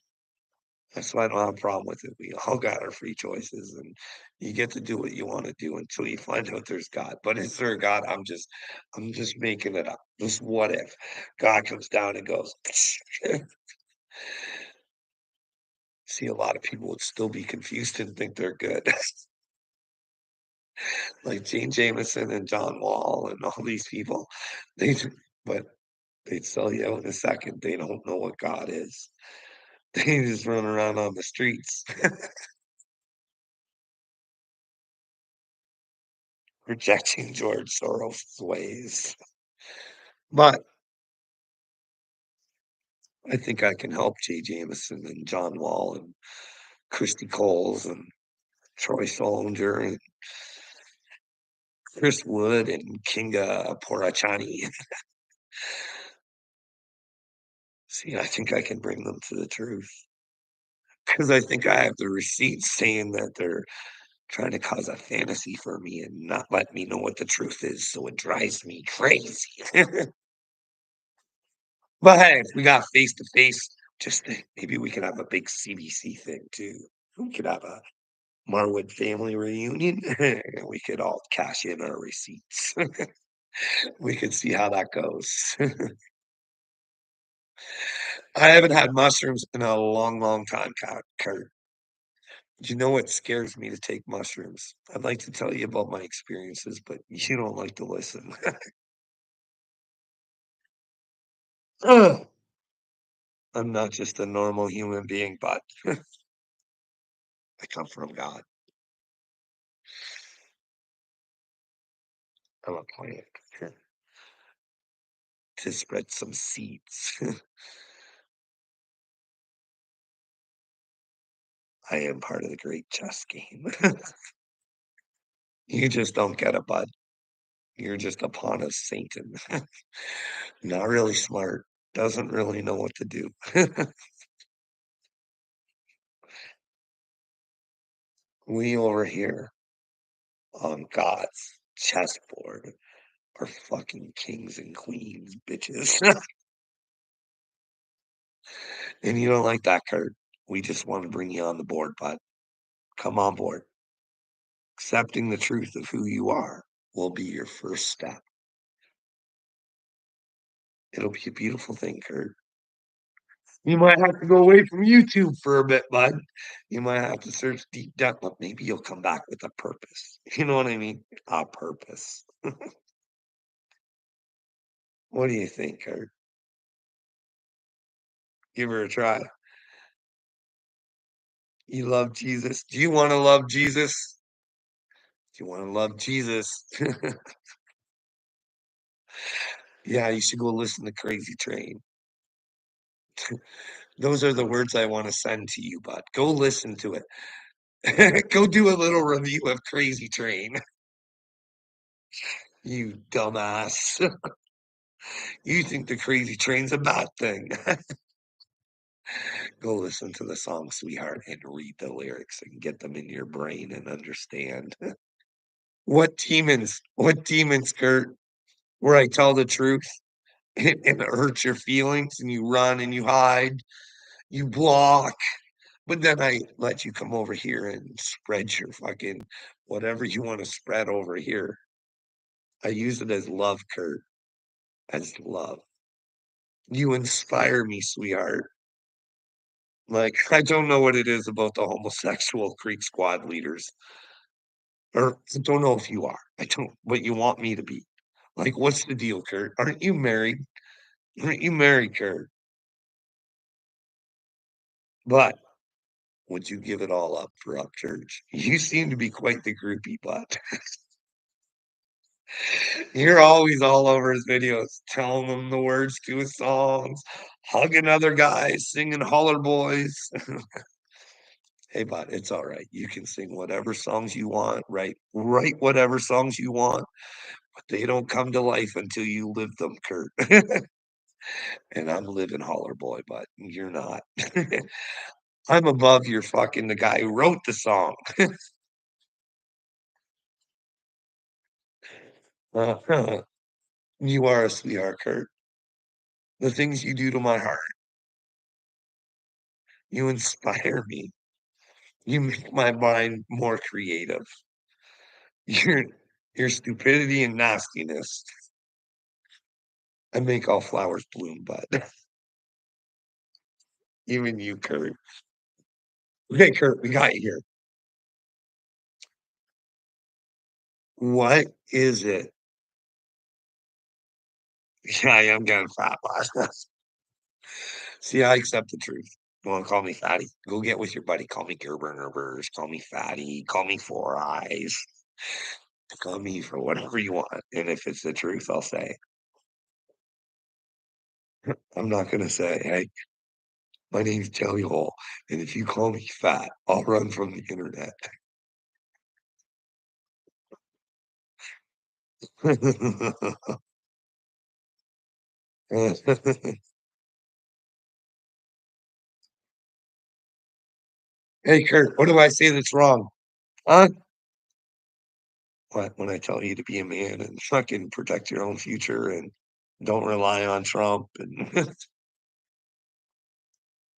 that's why I don't have a problem with it. We all got our free choices, and you get to do what you want to do until you find out there's God. But is there a God? I'm just making it up. Just what if God comes down and goes? See, a lot of people would still be confused and think they're good, like Gene Jameson and John Wall and all these people. They, but they'd sell you out in a second. They don't know what God is. They just run around on the streets rejecting George Soros' ways. But I think I can help Jay Jameson and John Wall and Christy Coles and Troy Solinger and Chris Wood and Kinga Porachani. See, I think I can bring them to the truth because I think I have the receipts saying that they're trying to cause a fantasy for me and not let me know what the truth is. So it drives me crazy. But hey, if we got face to face, just think maybe we could have a big CBC thing too. We could have a Marwood family reunion. We could all cash in our receipts. We could see how that goes. I haven't had mushrooms in a long, long time, Kurt. Do you know what scares me to take mushrooms? I'd like to tell you about my experiences, but you don't like to listen. Ugh, I'm not just a normal human being, but I come from God. I'm a plant to spread some seeds. I am part of the great chess game. You just don't get it, bud. You're just a pawn of Satan. Not really smart. Doesn't really know what to do. We over here on God's chessboard are fucking kings and queens, bitches. And you don't like that, Kurt. We just want to bring you on the board, bud. Come on board. Accepting the truth of who you are will be your first step. It'll be a beautiful thing, Kurt. You might have to go away from YouTube for a bit, bud. You might have to search deep down, but maybe you'll come back with a purpose. You know what I mean? A purpose. What do you think, Kurt? Give her a try. You love Jesus? Do you want to love Jesus? Do you want to love Jesus? Yeah, you should go listen to Crazy Train. Those are the words I want to send to you, bud. Go listen to it. Go do a little review of Crazy Train. You dumbass. You think the Crazy Train's a bad thing. Go listen to the song "Sweetheart" and read the lyrics and get them in your brain and understand. What demons, Kurt, where I tell the truth and it hurts your feelings and you run and you hide, you block, but then I let you come over here and spread your fucking whatever you want to spread over here. I use it as love, Kurt, as love. You inspire me, sweetheart. Like, I don't know what it is about the homosexual Creek Squad leaders, or I don't know if you are. I don't, but you want me to be. Like, what's the deal, Kurt? Aren't you married? Aren't you married, Kurt? But would you give it all up for Upchurch? You seem to be quite the groupie, but you're always all over his videos, telling him the words to his songs, hugging other guys, singing Holler Boys. Hey, bud, it's all right. You can sing whatever songs you want, write whatever songs you want, but they don't come to life until you live them, Kurt. And I'm living Holler Boy, but you're not. I'm above your fucking the guy who wrote the song. You are a sweetheart, Kurt. The things you do to my heart, you inspire me. You make my mind more creative. Your your stupidity and nastiness. I make all flowers bloom, but even you, Kurt. Okay, Kurt, we got you here. What is it? Yeah, I am getting fat, but see, I accept the truth. You want to call me fatty? Go get with your buddy. Call me Gerber Call me fatty. Call me four eyes. Call me for whatever you want. And if it's the truth, I'll say. I'm not gonna say, hey, my name's Jelly Hole, and if you call me fat, I'll run from the internet. Hey, Kurt, what do I say that's wrong? Huh? What, when I tell you to be a man and fucking protect your own future and don't rely on Trump and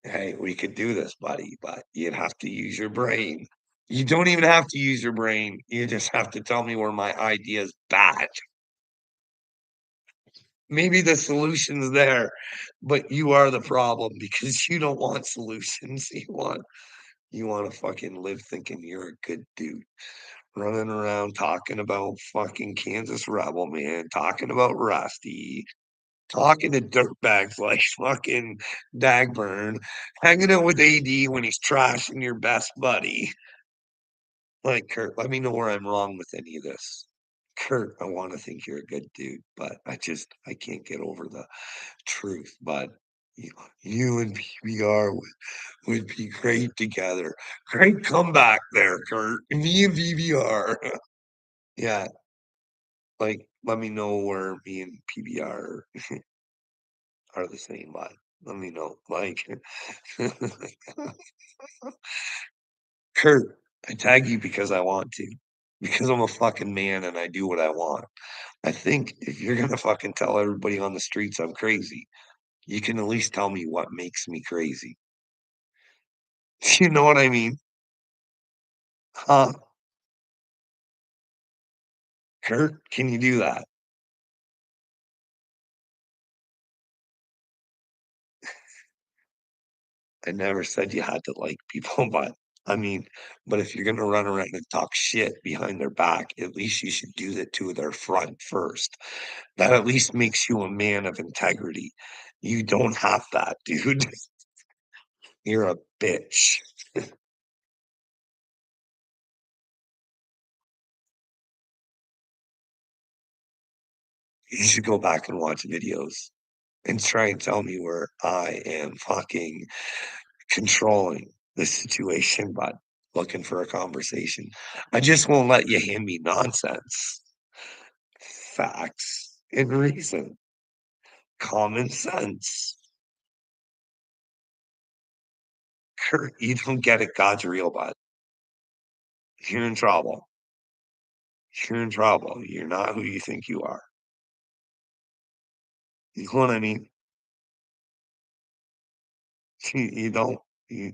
hey, we could do this, buddy, but you'd have to use your brain. You don't even have to use your brain. You just have to tell me where my idea is bad. Maybe the solution's there, but you are the problem because you don't want solutions. You want to fucking live thinking you're a good dude, running around talking about fucking Kansas Rebel, man, talking about Rusty, talking to dirtbags like fucking Dagburn, hanging out with AD when he's trashing your best buddy. Like, Kurt, let me know where I'm wrong with any of this. Kurt, I want to think you're a good dude, but I can't get over the truth. But you, you and PBR would be great together. Great comeback there, Kurt. Me and PBR. Yeah, like let me know where me and PBR are the same, but let me know. Like Kurt, I tag you because I want to. Because I'm a fucking man and I do what I want. I think if you're gonna fucking tell everybody on the streets I'm crazy, you can at least tell me what makes me crazy. You know what I mean? Huh? Kurt, can you do that? I never said you had to like people, but I mean, but if you're gonna run around and talk shit behind their back, at least you should do that to their front first. That at least makes you a man of integrity. You don't have that, dude. You're a bitch. You should go back and watch videos and try and tell me where I am fucking controlling the situation, but looking for a conversation. I just won't let you hand me nonsense. Facts and reason, common sense. Kurt, you don't get it. God's real, bud. You're in trouble. You're in trouble. You're not who you think you are. You know what I mean? You don't. You,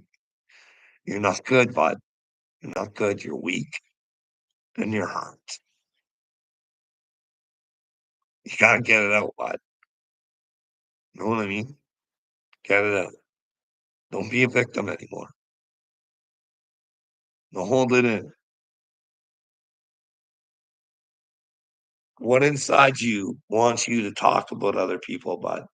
you're not good, bud. You're not good. You're weak and you're hurt. You gotta get it out, bud. You know what I mean? Get it out. Don't be a victim anymore. Don't hold it in. What inside you wants you to talk about other people, bud?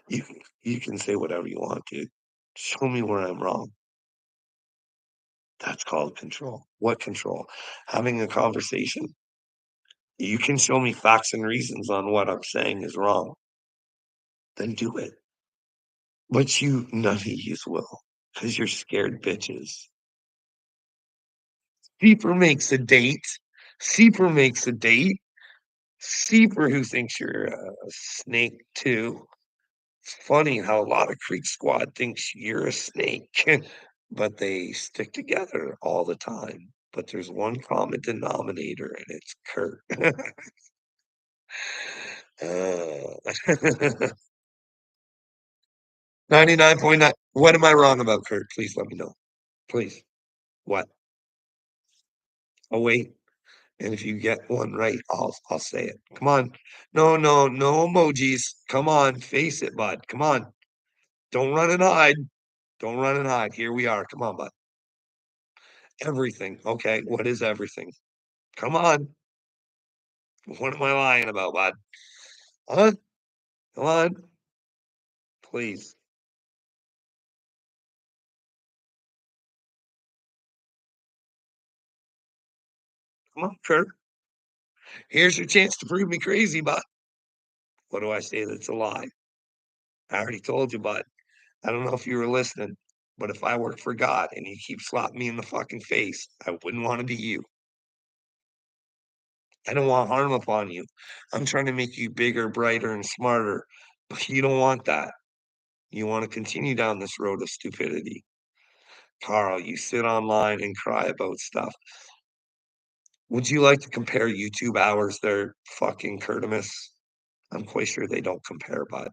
You can say whatever you want, dude. Show me where I'm wrong. That's called control. What control? Having a conversation. You can show me facts and reasons on what I'm saying is wrong. Then do it. But none of yous will, because you're scared bitches. Seeper makes a date. Seeper makes a date. Seeper who thinks you're a snake too. It's funny how a lot of Creek Squad thinks you're a snake, but they stick together all the time. But there's one common denominator, and it's Kurt. 99.9. What am I wrong about, Kurt? Please let me know. Please. What? I'll wait. And if you get one right, I'll say it. Come on. No, no, no emojis. Come on. Face it, bud. Come on. Don't run and hide. Don't run and hide. Here we are. Come on, bud. Everything. Okay. What is everything? Come on. What am I lying about, bud? Huh? Come on. Please. Come on, Kurt. Here's your chance to prove me crazy, bud. What do I say that's a lie? I already told you, bud. I don't know if you were listening, but if I work for God and you keep slapping me in the fucking face, I wouldn't want to be you. I don't want harm upon you. I'm trying to make you bigger, brighter, and smarter, but you don't want that. You want to continue down this road of stupidity. Carl, you sit online and cry about stuff. Would you like to compare YouTube hours there, fucking Curtimus? I'm quite sure they don't compare, bud.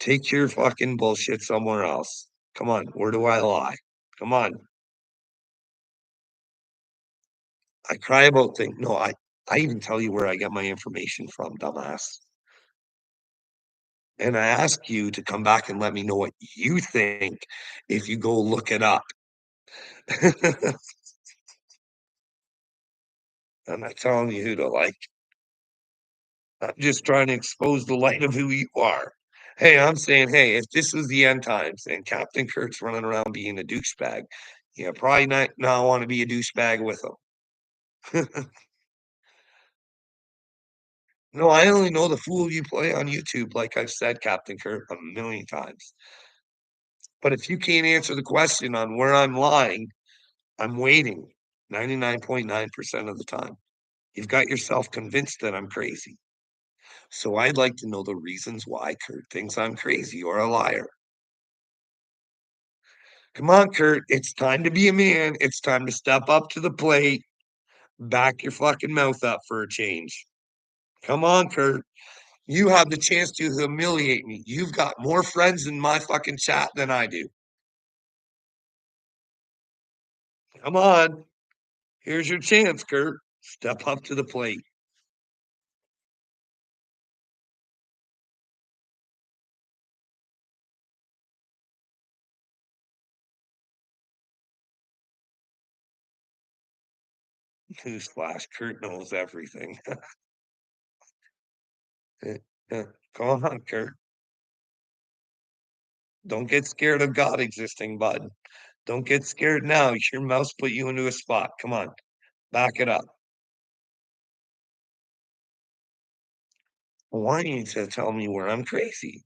Take your fucking bullshit somewhere else. Come on, where do I lie? Come on. I cry about things. No, I even tell you where I get my information from, dumbass. And I ask you to come back and let me know what you think if you go look it up. I'm not telling you who to like. I'm just trying to expose the light of who you are. Hey, I'm saying, hey, if this was the end times and Captain Kirk's running around being a douchebag, yeah, probably not want to be a douchebag with him. No, I only know the fool you play on YouTube, like I've said, Captain Kirk, a million times. But if you can't answer the question on where I'm lying, I'm waiting 99.9% of the time. You've got yourself convinced that I'm crazy. So I'd like to know the reasons why Kurt thinks I'm crazy or a liar. Come on, Kurt. It's time to be a man. It's time to step up to the plate. Back your fucking mouth up for a change. Come on, Kurt. You have the chance to humiliate me. You've got more friends in my fucking chat than I do. Come on. Here's your chance, Kurt. Step up to the plate. Newsflash, Kurt knows everything. Go on, Kurt. Don't get scared of God existing, bud. Don't get scared now. Your mouse put you into a spot. Come on, back it up. I want you to tell me where I'm crazy.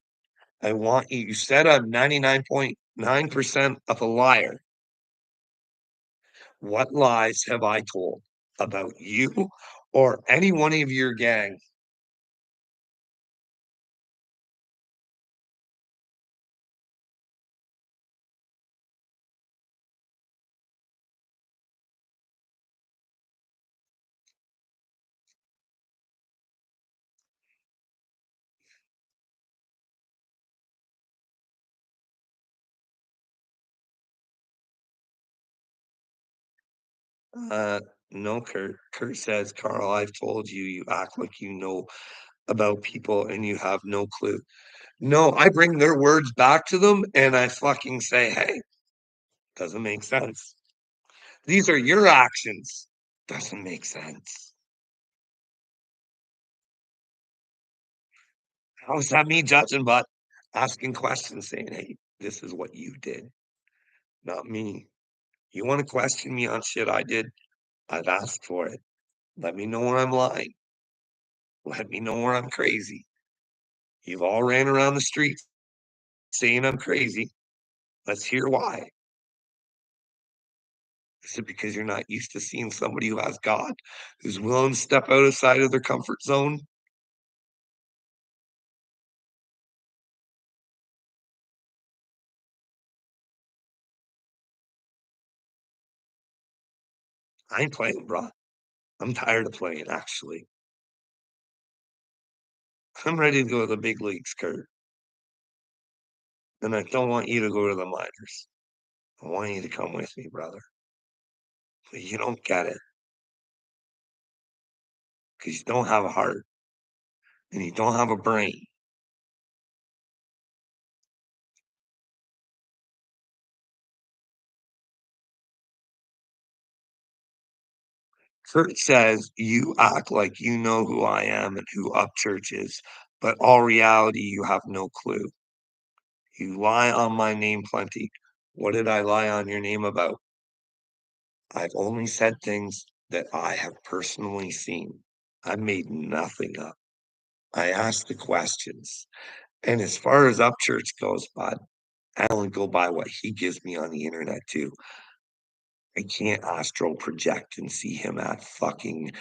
I want you. You said I'm 99.9% of a liar. What lies have I told about you or any one of your gang? Uh, no, Kurt. Kurt says, Carl, I've told you, you act like you know about people and you have no clue. No, I bring their words back to them and I fucking say, hey, doesn't make sense. These are your actions. Doesn't make sense. How's that me judging, but asking questions saying, hey, this is what you did, not me. You want to question me on shit I did? I've asked for it. Let me know where I'm lying. Let me know where I'm crazy. You've all ran around the streets saying I'm crazy. Let's hear why. Is it because you're not used to seeing somebody who has God, who's willing to step outside of their comfort zone? I ain't playing, bro. I'm tired of playing, actually. I'm ready to go to the big leagues, Kurt. And I don't want you to go to the minors. I want you to come with me, brother. But you don't get it because you don't have a heart and you don't have a brain. Kurt says you act like you know who I am and who Upchurch is, but all reality, you have no clue. You lie on my name plenty. What did I lie on your name about? I've only said things that I have personally seen. I made nothing up. I asked the questions. And as far as Upchurch goes, bud, I only go by what he gives me on the internet too. I can't astral project and see him at fucking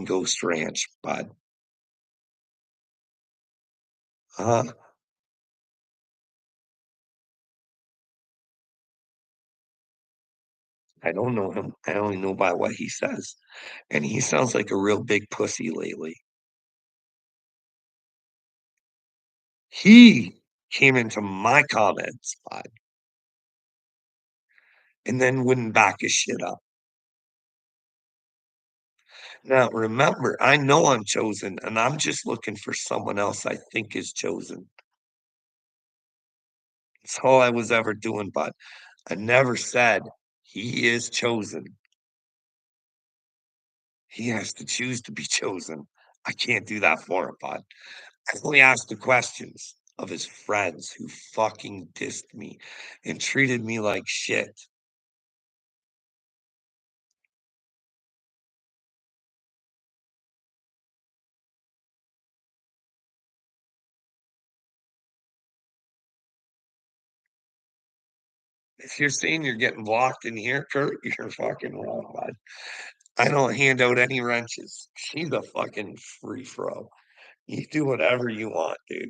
Ghost Ranch, bud. Uh, I don't know him. I only know by what he says. And he sounds like a real big pussy lately. He came into my comments, bud, and then wouldn't back his shit up. Now, remember, I know I'm chosen, and I'm just looking for someone else I think is chosen. That's all I was ever doing, bud. I never said he is chosen. He has to choose to be chosen. I can't do that for him, bud. I only asked the questions of his friends who fucking dissed me and treated me like shit. If you're saying you're getting blocked in here, Kurt, you're fucking wrong, bud. I don't hand out any wrenches. She's a fucking free throw. You do whatever you want, dude.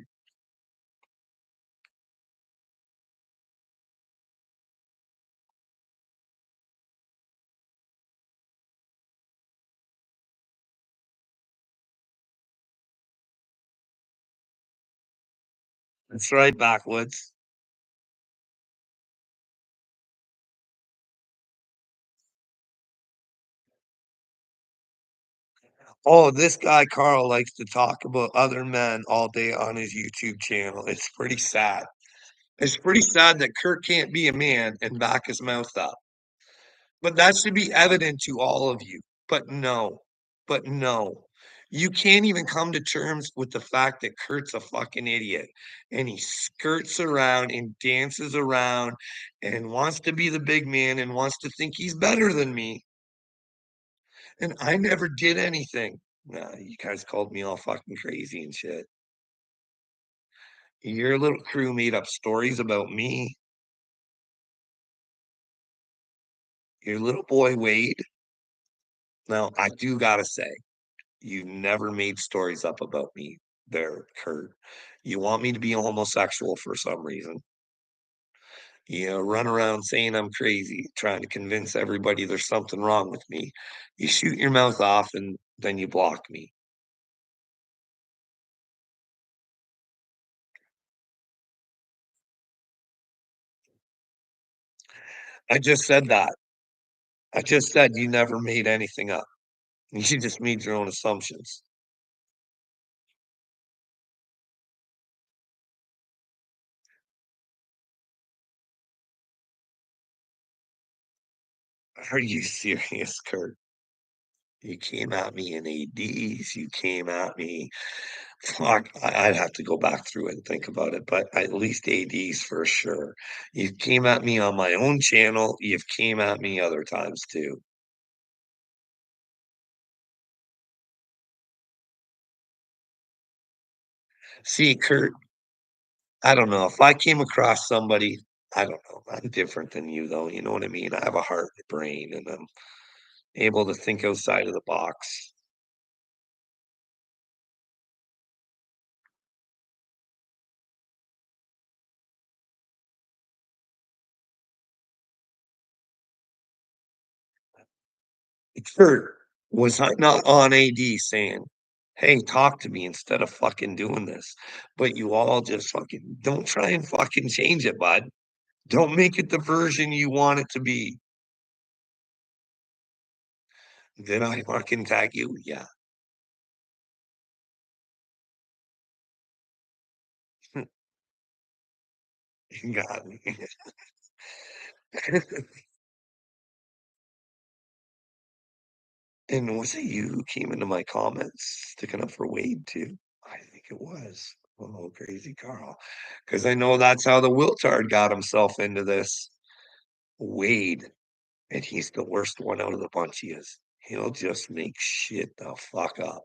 That's right, backwoods. Oh, this guy Carl likes to talk about other men all day on his YouTube channel. It's pretty sad. It's pretty sad that Kurt can't be a man and back his mouth up. But that should be evident to all of you. But no, but no. You can't even come to terms with the fact that Kurt's a fucking idiot and he skirts around and dances around and wants to be the big man and wants to think he's better than me. And I never did anything. Nah, you guys called me all fucking crazy and shit. Your little crew made up stories about me. Your little boy Wade. Now, I do gotta say, you never made stories up about me there, Kurt. You want me to be a homosexual for some reason. You know, run around saying I'm crazy, trying to convince everybody there's something wrong with me. You shoot your mouth off and then you block me. I just said that. I just said you never made anything up. You just made your own assumptions. Are you serious, Kurt? You came at me in ADs. You came at me. Fuck, I'd have to go back through it and think about it, but at least ADs for sure. You came at me on my own channel. You've came at me other times too. See, Kurt, I don't know. If I came across somebody, I don't know. I'm different than you, though. You know what I mean? I have a heart and a brain, and I'm able to think outside of the box. Kurt, was I not on AD saying, hey, talk to me instead of fucking doing this? But you all just fucking don't try and fucking change it, bud. Don't make it the version you want it to be. Did I fucking tag you? Yeah. You got me. And was it you who came into my comments sticking up for Wade too? I think it was. Oh, crazy Carl. Because I know that's how the Wiltard got himself into this. Wade. And he's the worst one out of the bunch, he is. He'll just make shit the fuck up.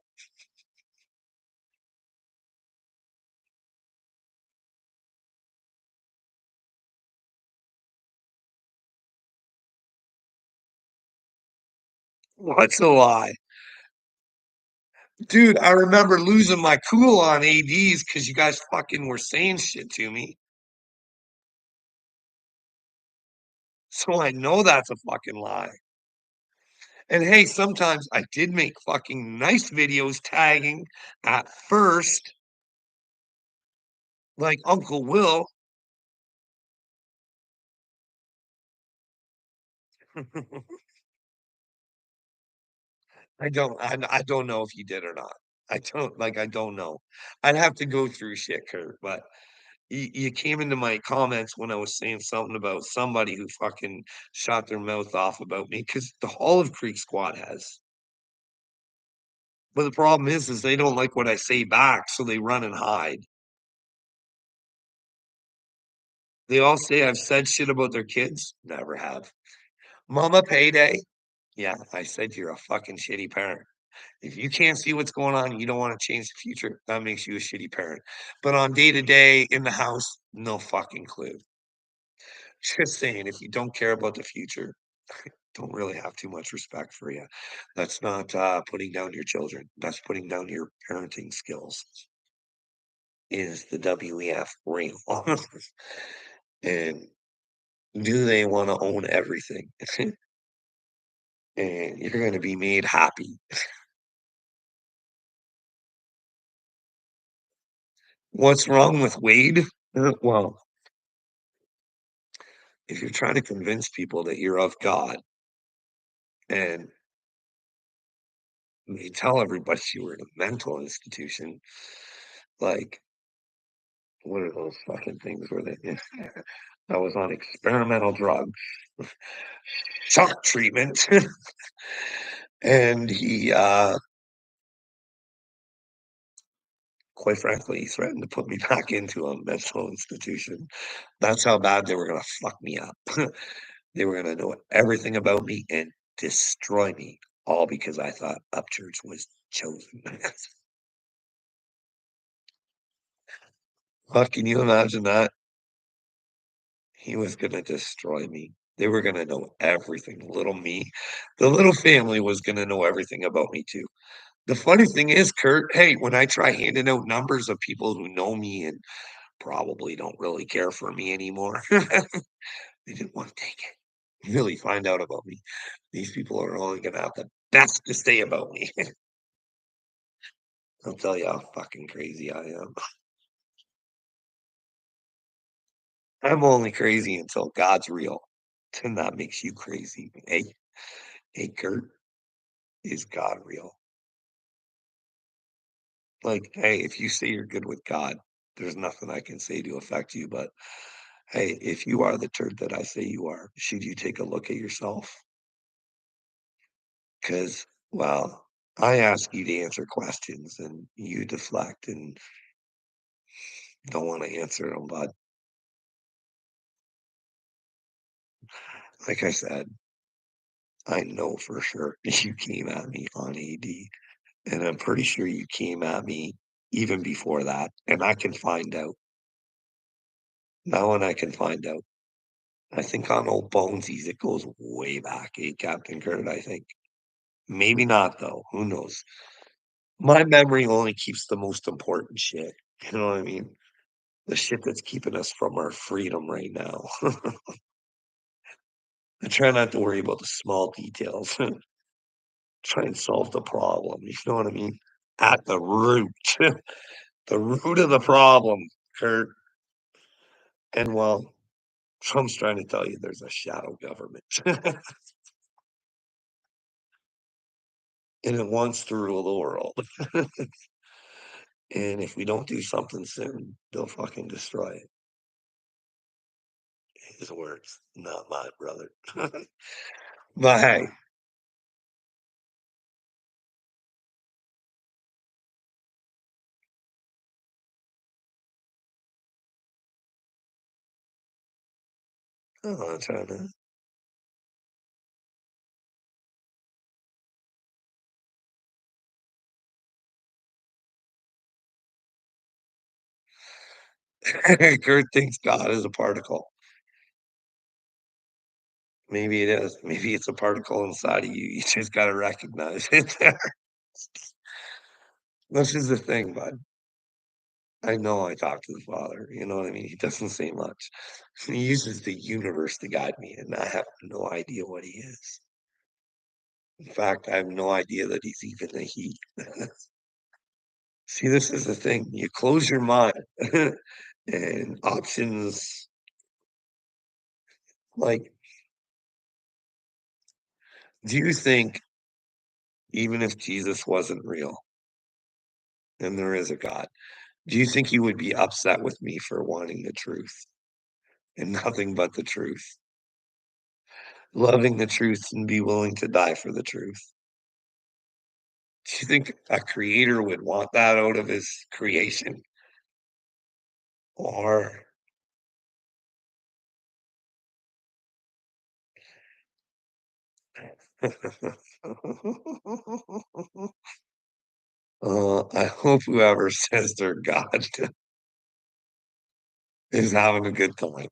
What's a lie? Dude, I remember losing my cool on ADs because you guys fucking were saying shit to me. So I know that's a fucking lie. And hey, sometimes I did make fucking nice videos tagging at first, like Uncle Will. I don't know if you did or not. I don't know. I'd have to go through shit, Kurt, but you came into my comments when I was saying something about somebody who fucking shot their mouth off about me because the Olive Creek squad has. But the problem is they don't like what I say back, so they run and hide. They all say I've said shit about their kids. Never have. Mama payday. Yeah, I said you're a fucking shitty parent. If you can't see what's going on, you don't want to change the future, that makes you a shitty parent. But on day to day in the house, no fucking clue. Just saying, if you don't care about the future, don't really have too much respect for you. That's not putting down your children. That's putting down your parenting skills. Is the WEF real? And do they want to own everything? And you're going to be made happy. What's wrong with Wade? Well, if you're trying to convince people that you're of God and you tell everybody you were in a mental institution, like, what are those fucking things where they I was on experimental drugs, shock treatment, and he quite frankly, he threatened to put me back into a mental institution. That's how bad they were gonna fuck me up. They were gonna know everything about me and destroy me, all because I thought Upchurch was chosen. Fuck, can you imagine that? He was gonna destroy me. They were gonna know everything. Little me, the little family was gonna know everything about me too. The funny thing is, Kurt, hey, when I try handing out numbers of people who know me and probably don't really care for me anymore, they didn't want to take it. Really find out about me. These people are only gonna have the best to say about me. I'll tell you how fucking crazy I am. I'm only crazy until God's real. And that makes you crazy, eh? Hey, Kurt, is God real? Like, hey, if you say you're good with God, there's nothing I can say to affect you. But hey, if you are the turd that I say you are, should you take a look at yourself? Because, well, I ask you to answer questions and you deflect and don't want to answer them. But like I said, I know for sure you came at me on AD, and I'm pretty sure you came at me even before that. And I can find out now, and I can find out. I think on old Bonesies, it goes way back, Captain Kurt, I think. Maybe not, though. Who knows? My memory only keeps the most important shit. You know what I mean? The shit that's keeping us from our freedom right now. I try not to worry about the small details. Try and solve the problem. You know what I mean? At the root. The root of the problem, Kurt. And well, Trump's trying to tell you there's a shadow government. And it wants to rule the world. And if we don't do something soon, they'll fucking destroy it. His words, not mine, brother. But hey, I'm trying to. Kurt thinks God is a particle. Maybe it is. Maybe it's a particle inside of you. You just got to recognize it there. This is the thing, bud. I know I talk to the Father. You know what I mean? He doesn't say much. He uses the universe to guide me, and I have no idea what he is. In fact, I have no idea that he's even a he. See, this is the thing. You close your mind and options like, do you think even if Jesus wasn't real and there is a God, do you think you would be upset with me for wanting the truth and nothing but the truth? Loving the truth and be willing to die for the truth. Do you think a creator would want that out of his creation? Or I hope whoever says they're God is having a good time.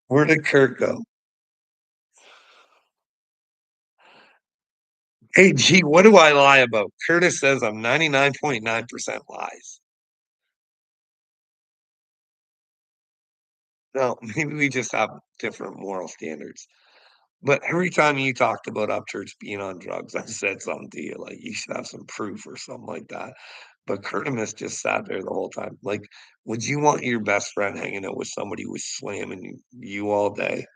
Where did Kurt go? Hey, gee, what do I lie about? Curtis says I'm 99.9% lies. No, maybe we just have different moral standards. But every time you talked about Upchurch being on drugs, I said something to you like you should have some proof or something like that. But Curtimus just sat there the whole time. Like, would you want your best friend hanging out with somebody who was slamming you all day?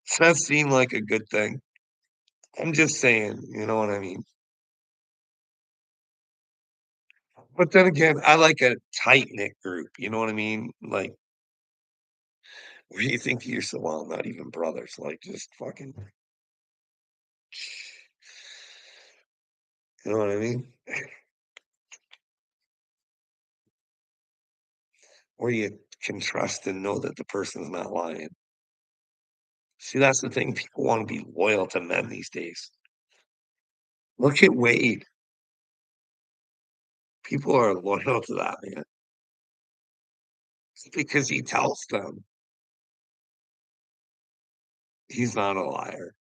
Does that seem like a good thing? I'm just saying, you know what I mean? But then again, I like a tight knit group. You know what I mean? Like, where you think to yourself, well, not even brothers, like just fucking, you know what I mean? Where you can trust and know that the person's not lying. See, that's the thing. People want to be loyal to men these days. Look at Wade. People are loyal to that man. It's because he tells them he's not a liar.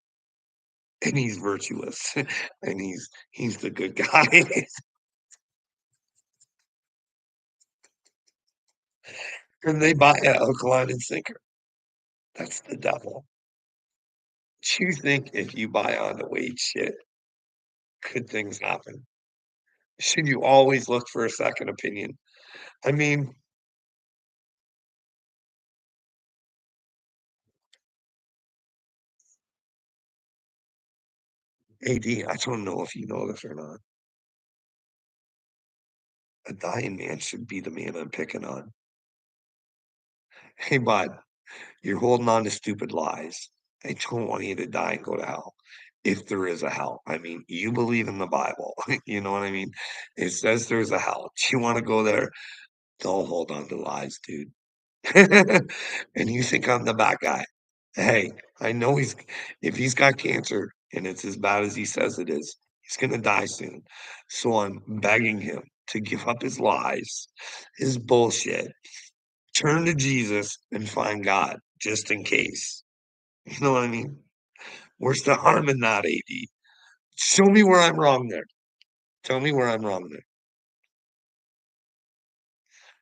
and he's virtuous, and he's the good guy. And they buy a hook, line, and sinker. That's the devil. Do you think if you buy on the Wade shit, good things happen? Should you always look for a second opinion? I mean, AD, I don't know if you know this or not. A dying man should be the man I'm picking on. Hey, bud, you're holding on to stupid lies. I don't want you to die and go to hell. If there is a hell. I mean, you believe in the Bible. You know what I mean? It says there's a hell. Do you want to go there? Don't hold on to lies, dude. And you think I'm the bad guy. Hey, I know if he's got cancer and it's as bad as he says it is, he's gonna die soon. So I'm begging him to give up his lies, his bullshit, turn to Jesus and find God just in case. You know what I mean? Where's the harm in that, AD? Show me where I'm wrong there. Tell me where I'm wrong there.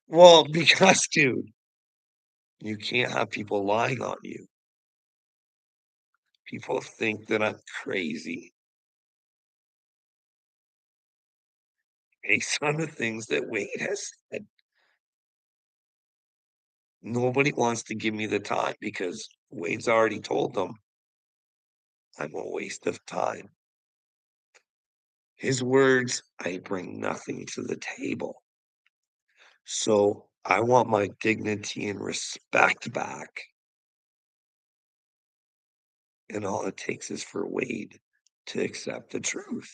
Well, because, dude, you can't have people lying on you. People think that I'm crazy based on the things that Wade has said. Nobody wants to give me the time because Wade's already told them I'm a waste of time. His words, I bring nothing to the table. So I want my dignity and respect back. And all it takes is for Wade to accept the truth.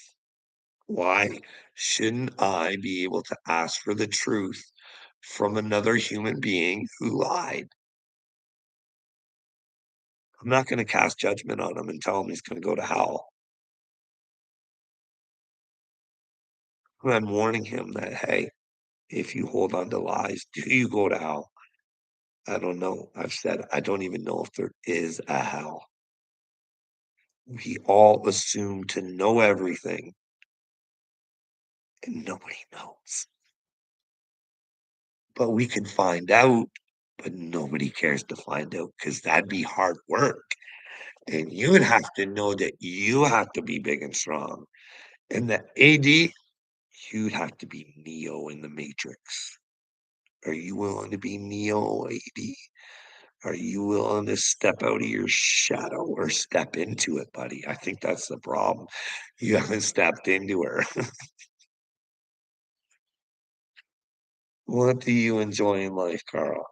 Why shouldn't I be able to ask for the truth from another human being who lied? I'm not going to cast judgment on him and tell him he's going to go to hell. I'm warning him that, hey, if you hold on to lies, do you go to hell? I don't know. I've said I don't even know if there is a hell. We all assume to know everything, and nobody knows. But we can find out, but nobody cares to find out because that'd be hard work. And you would have to know that you have to be big and strong. And the AD, you'd have to be Neo in the Matrix. Are you willing to be Neo, AD? Are you willing to step out of your shadow or step into it, buddy? I think that's the problem. You haven't stepped into her. What do you enjoy in life, Carl?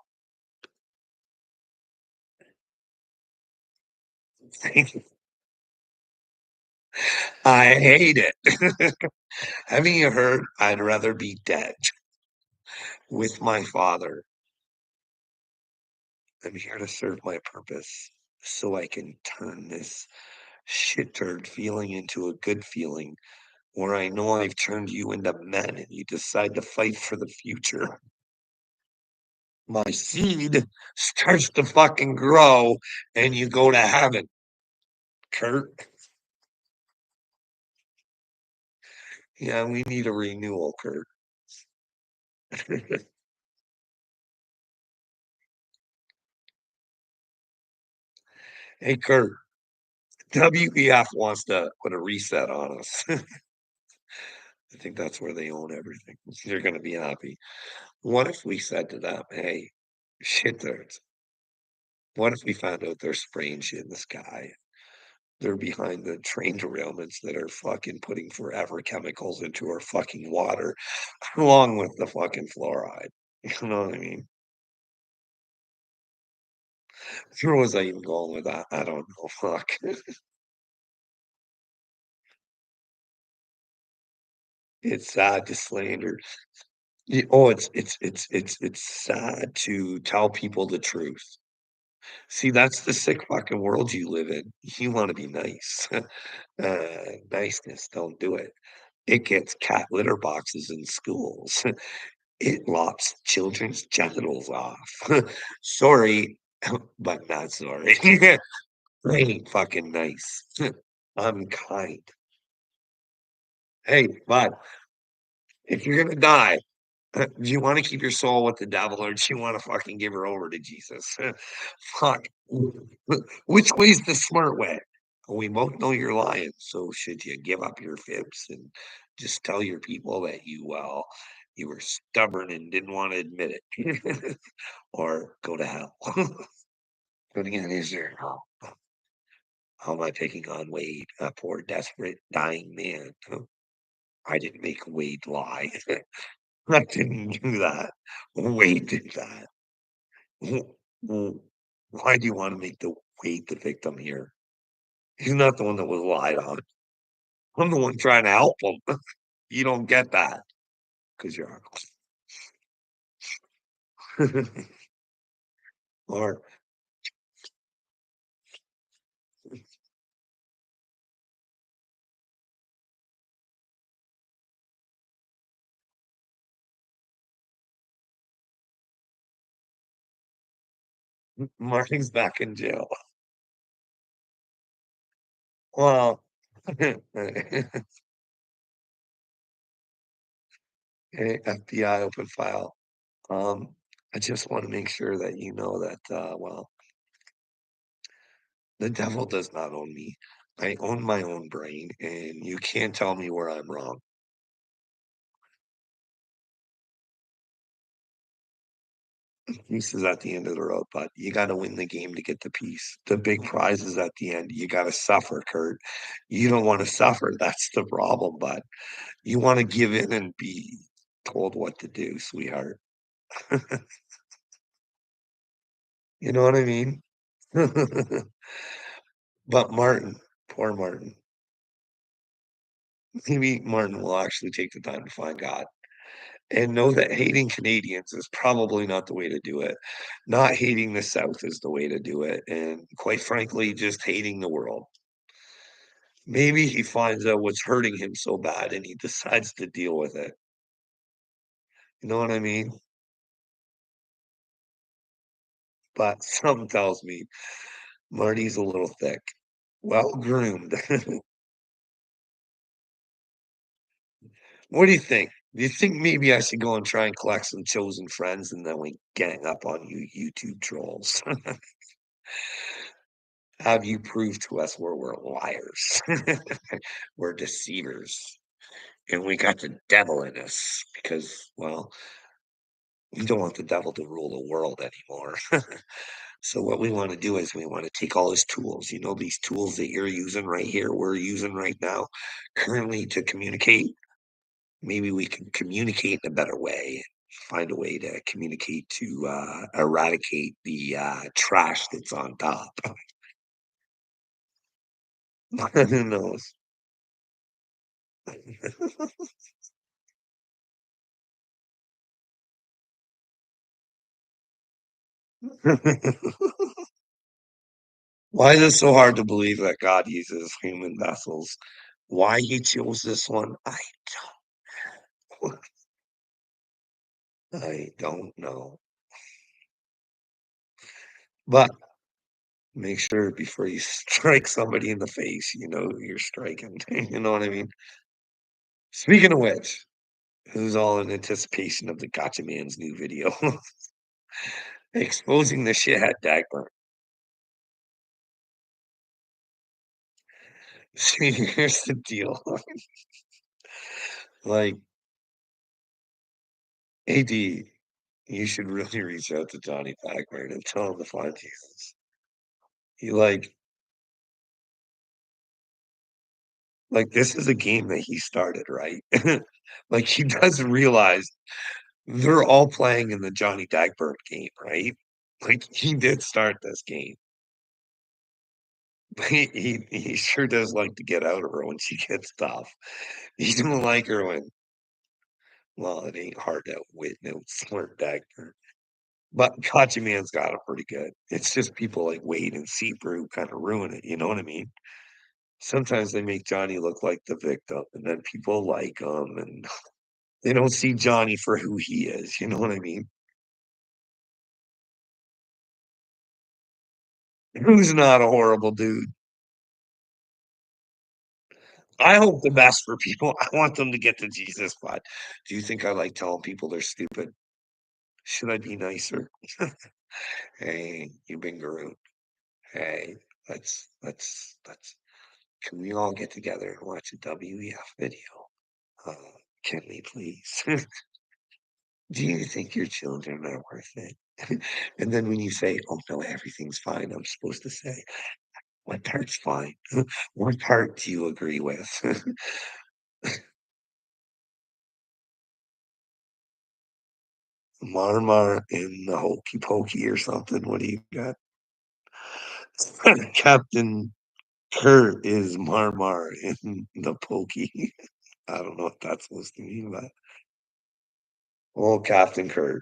I hate it. Haven't you heard? I'd rather be dead with my father. I'm here to serve my purpose so I can turn this shit turd feeling into a good feeling where I know I've turned you into men and you decide to fight for the future. My seed starts to fucking grow and you go to heaven, Kurt. Yeah, we need a renewal, Kurt. Hey, Kurt, WEF wants to put a reset on us. I think that's where they own everything. They're going to be happy. What if we said to them, hey, shit turds, what if we found out they're spraying shit in the sky? They're behind the train derailments that are fucking putting forever chemicals into our fucking water, along with the fucking fluoride. You know what I mean? Where was I even going with that? I don't know. Fuck. It's sad to slander. Oh, it's sad to tell people the truth. See, that's the sick fucking world you live in. You want to be nice. Niceness, don't do it. It gets cat litter boxes in schools. It lops children's genitals off. Sorry, but not sorry. I ain't fucking nice. I'm kind. Hey, bud, if you're gonna die, do you wanna keep your soul with the devil or do you wanna fucking give her over to Jesus? Fuck. Which way's the smart way? We both know you're lying, so should you give up your fibs and just tell your people that you were stubborn and didn't wanna admit it? Or go to hell? But again, is there how am I taking on Wade, a poor, desperate, dying man? I didn't make Wade lie. I didn't do that. Wade did that. W- w- Why do you want to make the Wade the victim here? He's not the one that was lied on. I'm the one trying to help him. You don't get that because you're or Marty's back in jail. Well, FBI open file. Um, I just want to make sure that you know that, well, the devil does not own me. I own my own brain, and you can't tell me where I'm wrong. Peace is at the end of the road, but you got to win the game to get the peace. The big prize is at the end. You got to suffer, Kurt. You don't want to suffer. That's the problem, but you want to give in and be told what to do, sweetheart. You know what I mean? But Martin, poor Martin. Maybe Martin will actually take the time to find God and know that hating Canadians is probably not the way to do it. Not hating the South is the way to do it. And quite frankly, just hating the world. Maybe he finds out what's hurting him so bad and he decides to deal with it. You know what I mean? But something tells me Marty's a little thick. Well groomed. What do you think? Do you think maybe I should go and try and collect some chosen friends and then we gang up on you YouTube trolls? Have you prove to us we're liars? We're deceivers. And we got the devil in us because, well, we don't want the devil to rule the world anymore. So what we want to do is we want to take all his tools, these tools that you're using right here, we're using right now, currently to communicate. Maybe we can communicate in a better way, find a way to communicate to eradicate the trash that's on top. Who knows? Why is it so hard to believe that God uses human vessels? Why he chose this one, don't I don't know. But make sure before you strike somebody in the face, you know who you're striking. You know what I mean? Speaking of which, who's all in anticipation of the Gotcha Man's new video exposing the shithead Dagmar. See, here's the deal. Like, AD, you should really reach out to Johnny Dagmar and tell him to find Jesus. He like this is a game that he started, right? Like he does realize they're all playing in the Johnny Dagbert game, right? Like he did start this game. But he sure does like to get out of her when she gets tough. He don't like her when well, it ain't hard to witness smart Dagbert. But Gotcha Man's got it pretty good. It's just people like Wade and Seabrew who kind of ruin it, you know what I mean? Sometimes they make Johnny look like the victim, and then people like him, and they don't see Johnny for who he is, you know what I mean? Who's not a horrible dude? I hope the best for people. I want them to get to Jesus, but do you think I like telling people they're stupid? Should I be nicer? Hey, you've been groomed. Hey, let's can we all get together and watch a WEF video? Uh, can we please? Do you think your children are worth it? And then when you say, "Oh no, everything's fine," I'm supposed to say, "What part's fine? What part do you agree with?" Marmar in the Hokey Pokey or something. What do you got? Captain Kurt is Marmar in the Pokey. I don't know what that's supposed to mean, but oh, Captain Kurt.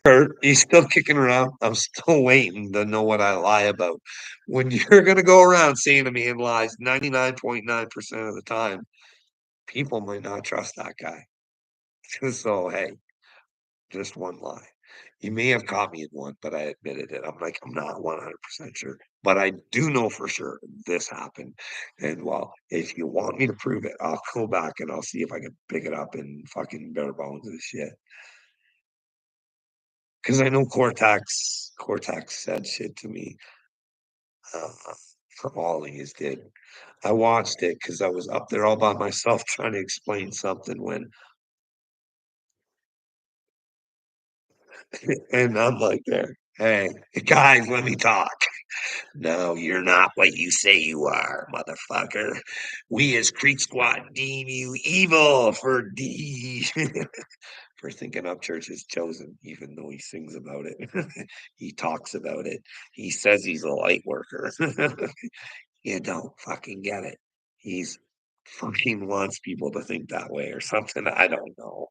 Kurt, he's still kicking around. I'm still waiting to know what I lie about. When you're gonna go around saying a man lies 99.9% of the time, people might not trust that guy. So hey, just one lie. You may have caught me in one, but I admitted it. I'm like, I'm not 100% sure, but I do know for sure this happened. And well, if you want me to prove it, I'll go back and I'll see if I can pick it up in fucking bare bones and shit. Because I know Cortex said shit to me. For all he did. I watched it because I was up there all by myself trying to explain something when and I'm like there, "Hey, guys, let me talk." "No, you're not what you say you are, motherfucker. We as Creek Squad deem you evil for for thinking up church's chosen, even though he sings about it. He talks about it. He says he's a light worker. You don't fucking get it. He's fucking wants people to think that way or something. I don't know.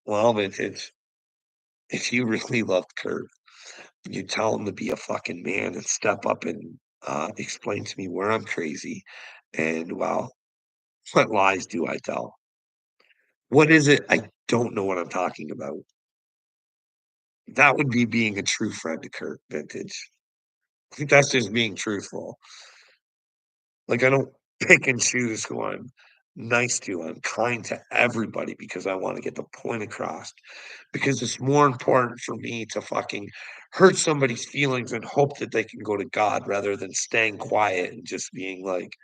Well, if you really loved Kurt, you tell him to be a fucking man and step up and explain to me where I'm crazy. And well, what lies do I tell? What is it? I don't know what I'm talking about. That would be being a true friend to Kurt Vintage. I think that's just being truthful. Like, I don't pick and choose who I'm nice to. I'm kind to everybody because I wanna get the point across, because it's more important for me to fucking hurt somebody's feelings and hope that they can go to God rather than staying quiet and just being like,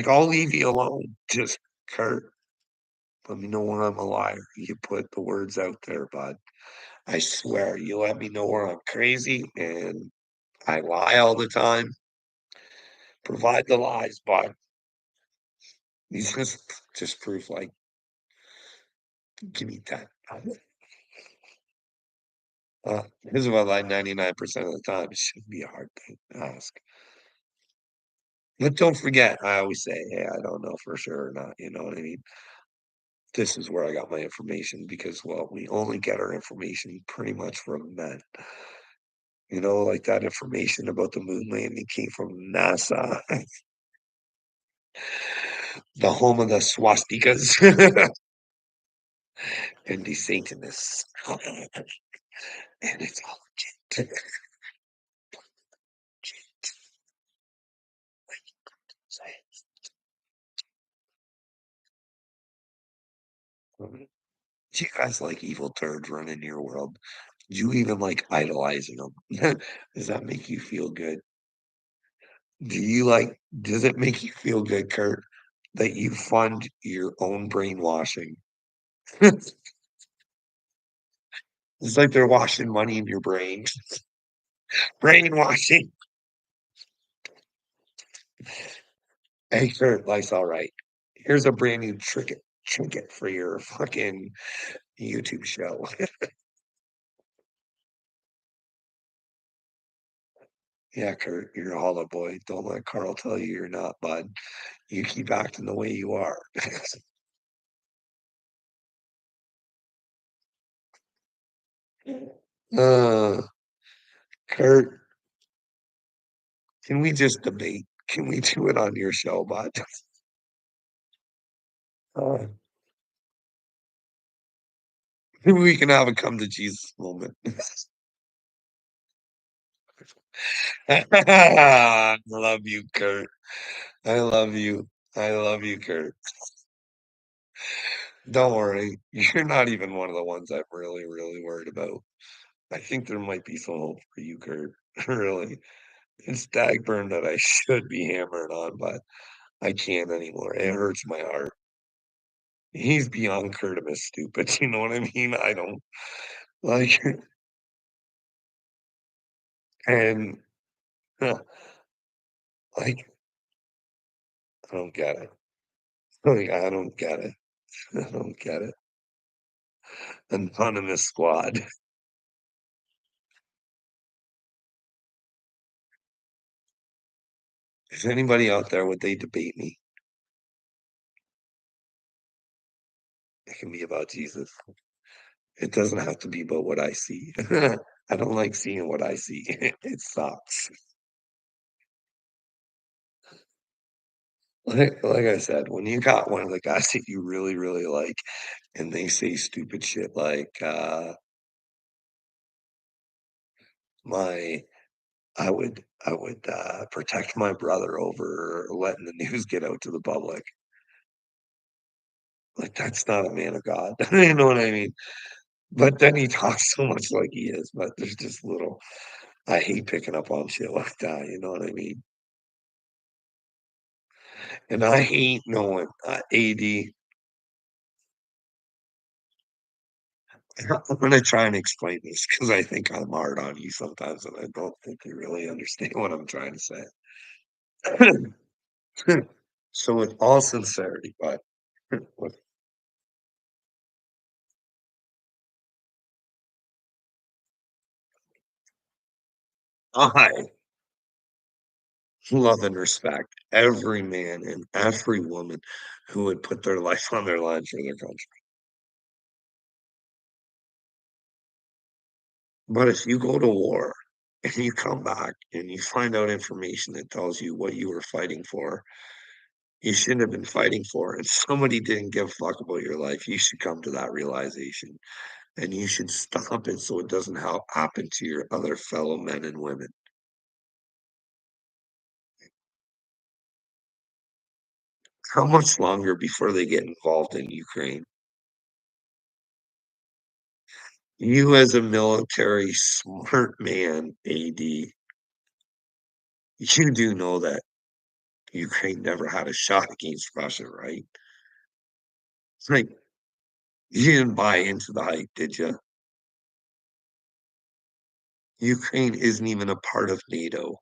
"I'll leave you alone. Just, Kurt, let me know when I'm a liar." You put the words out there, bud. I swear, you let me know where I'm crazy, and I lie all the time. Provide the lies, bud. You just proof like give me that. This is what like 99% of the time, it shouldn't be a hard thing to ask. But don't forget, I always say, "Hey, I don't know for sure or not," you know what I mean? This is where I got my information because, well, we only get our information pretty much from men. You know, like that information about the moon landing came from NASA, the home of the swastikas and the Satanists. And it's all legit. Do you guys like evil turds running your world? Do you even like idolizing them? Does that make you feel good? Does it make you feel good, Kurt, that you fund your own brainwashing? It's like they're washing money in your brain. Brainwashing. Hey, Kurt, life's all right. Here's a brand new trinket for your fucking YouTube show. Yeah, Kurt, you're a hollow boy. Don't let Carl tell you you're not, bud. You keep acting the way you are. Uh, Kurt, can we just debate? Can we do it on your show, bud? Uh, We can have a come to Jesus moment. I love you, Kurt. I love you. I love you, Kurt. Don't worry. You're not even one of the ones I'm really, really worried about. I think there might be some hope for you, Kurt. Really. It's Dagburn that I should be hammering on, but I can't anymore. It hurts my heart. He's beyond Curtimus stupid. You know what I mean? I don't like, and like, I don't get it. Like, I don't get it. I don't get it. Anonymous squad. If anybody out there, would they debate me? It can be about Jesus. It doesn't have to be about what I see. I don't like seeing what I see. It sucks. Like I said, when you got one of the guys that you really, really like, and they say stupid shit like, my I would protect my brother over letting the news get out to the public. Like, that's not a man of God. You know what I mean? But then he talks so much like he is, but there's just little I hate picking up on shit like that, you know what I mean? And I hate knowing, AD, I'm gonna try and explain this because I think I'm hard on you sometimes, and I don't think you really understand what I'm trying to say. So with all sincerity, but with I love and respect every man and every woman who would put their life on their line for their country. But if you go to war and you come back and you find out information that tells you what you were fighting for, you shouldn't have been fighting for, and somebody didn't give a fuck about your life, you should come to that realization and you should stop it so it doesn't happen to your other fellow men and women. How much longer before they get involved in Ukraine? You, as a military smart man, AD, you do know that Ukraine never had a shot against Russia, right? It's like, you didn't buy into the hype, did you? Ukraine isn't even a part of NATO.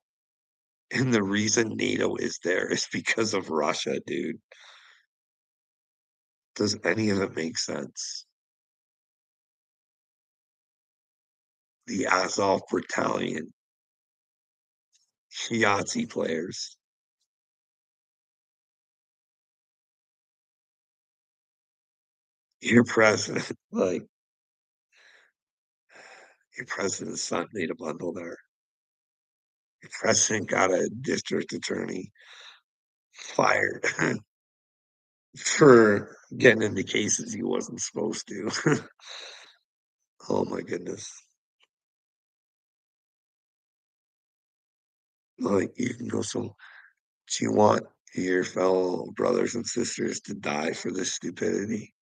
And the reason NATO is there is because of Russia, dude. Does any of it make sense? The Azov Battalion, Yahtzee players, your president, like, your president's son made a bundle there. Your president got a district attorney fired for getting into cases he wasn't supposed to. Oh my goodness. Like, you can go so do you want your fellow brothers and sisters to die for this stupidity?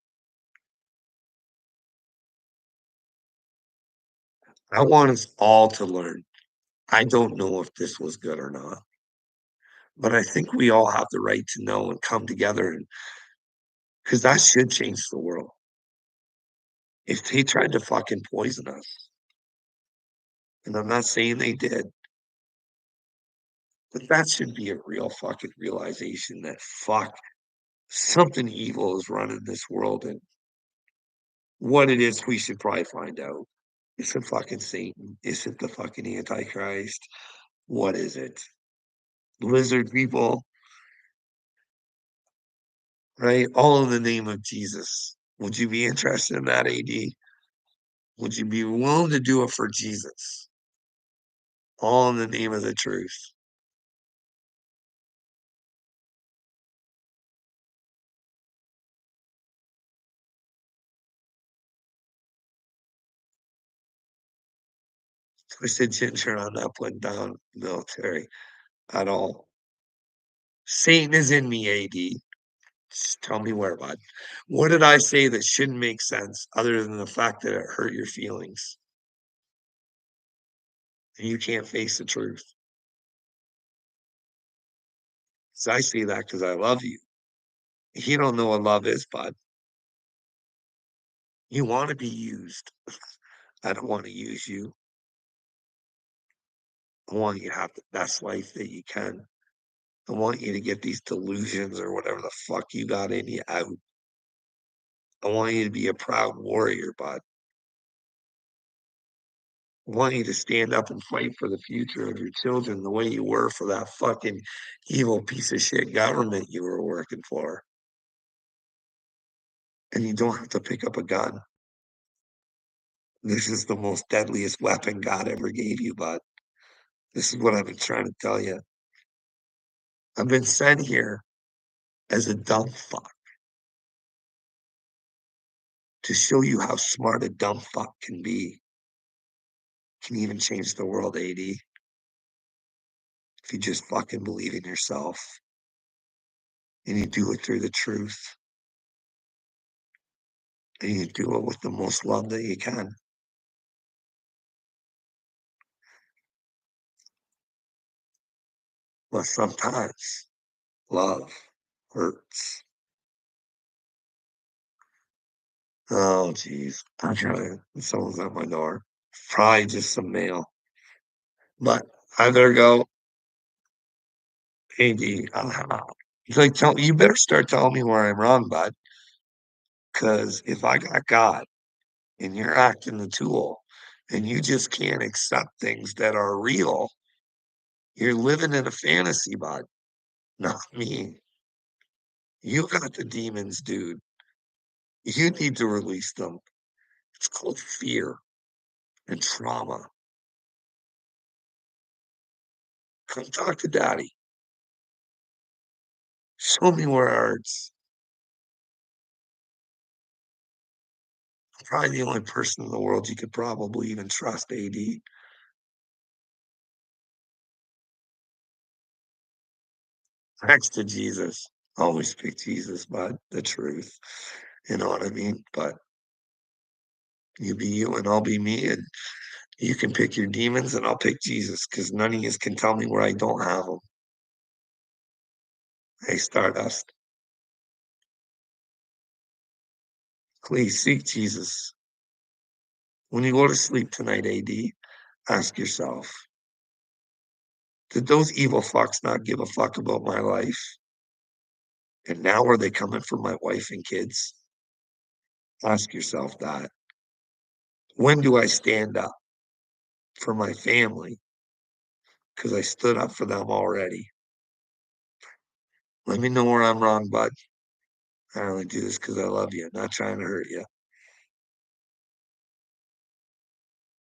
I want us all to learn. I don't know if this was good or not, but I think we all have the right to know and come together, and because that should change the world. If they tried to fucking poison us, and I'm not saying they did, but that should be a real fucking realization that fuck, something evil is running this world, and what it is, we should probably find out. Is it fucking Satan? Is it the fucking Antichrist? What is it? Lizard people, right? All in the name of Jesus. Would you be interested in that, AD? Would you be willing to do it for Jesus? All in the name of the truth. Twisted Ginger, I'm not putting down military at all. Satan is in me, AD. Just tell me where, bud. What did I say that shouldn't make sense other than the fact that it hurt your feelings? And you can't face the truth. So I say that because I love you. You don't know what love is, bud. You want to be used. I don't want to use you. I want you to have the best life that you can. I want you to get these delusions or whatever the fuck you got in you out. I want you to be a proud warrior, bud. I want you to stand up and fight for the future of your children the way you were for that fucking evil piece of shit government you were working for. And you don't have to pick up a gun. This is the most deadliest weapon God ever gave you, bud. This is what I've been trying to tell you. I've been sent here as a dumb fuck to show you how smart a dumb fuck can be. Can even change the world, AD, if you just fucking believe in yourself and you do it through the truth and you do it with the most love that you can. But sometimes love hurts. Oh, geez. I'm trying. Someone's at my door. Probably just some mail. But I better go. AD, he's like, you better start telling me where I'm wrong, bud. Because if I got God and you're acting the tool and you just can't accept things that are real, you're living in a fantasy, bud. Not me. You got the demons, dude. You need to release them. It's called fear and trauma. Come talk to daddy. Show me where it hurts. I'm probably the only person in the world you could probably even trust, AD. Next to Jesus. Always speak Jesus, but the truth. You know what I mean? But you be you and I'll be me, and you can pick your demons and I'll pick Jesus because none of you can tell me where I don't have them. Hey, Stardust, please seek Jesus. When you go to sleep tonight, AD, ask yourself, did those evil fucks not give a fuck about my life? And now are they coming for my wife and kids? Ask yourself that. When do I stand up for my family? Because I stood up for them already. Let me know where I'm wrong, bud. I only do this because I love you. I'm not trying to hurt you.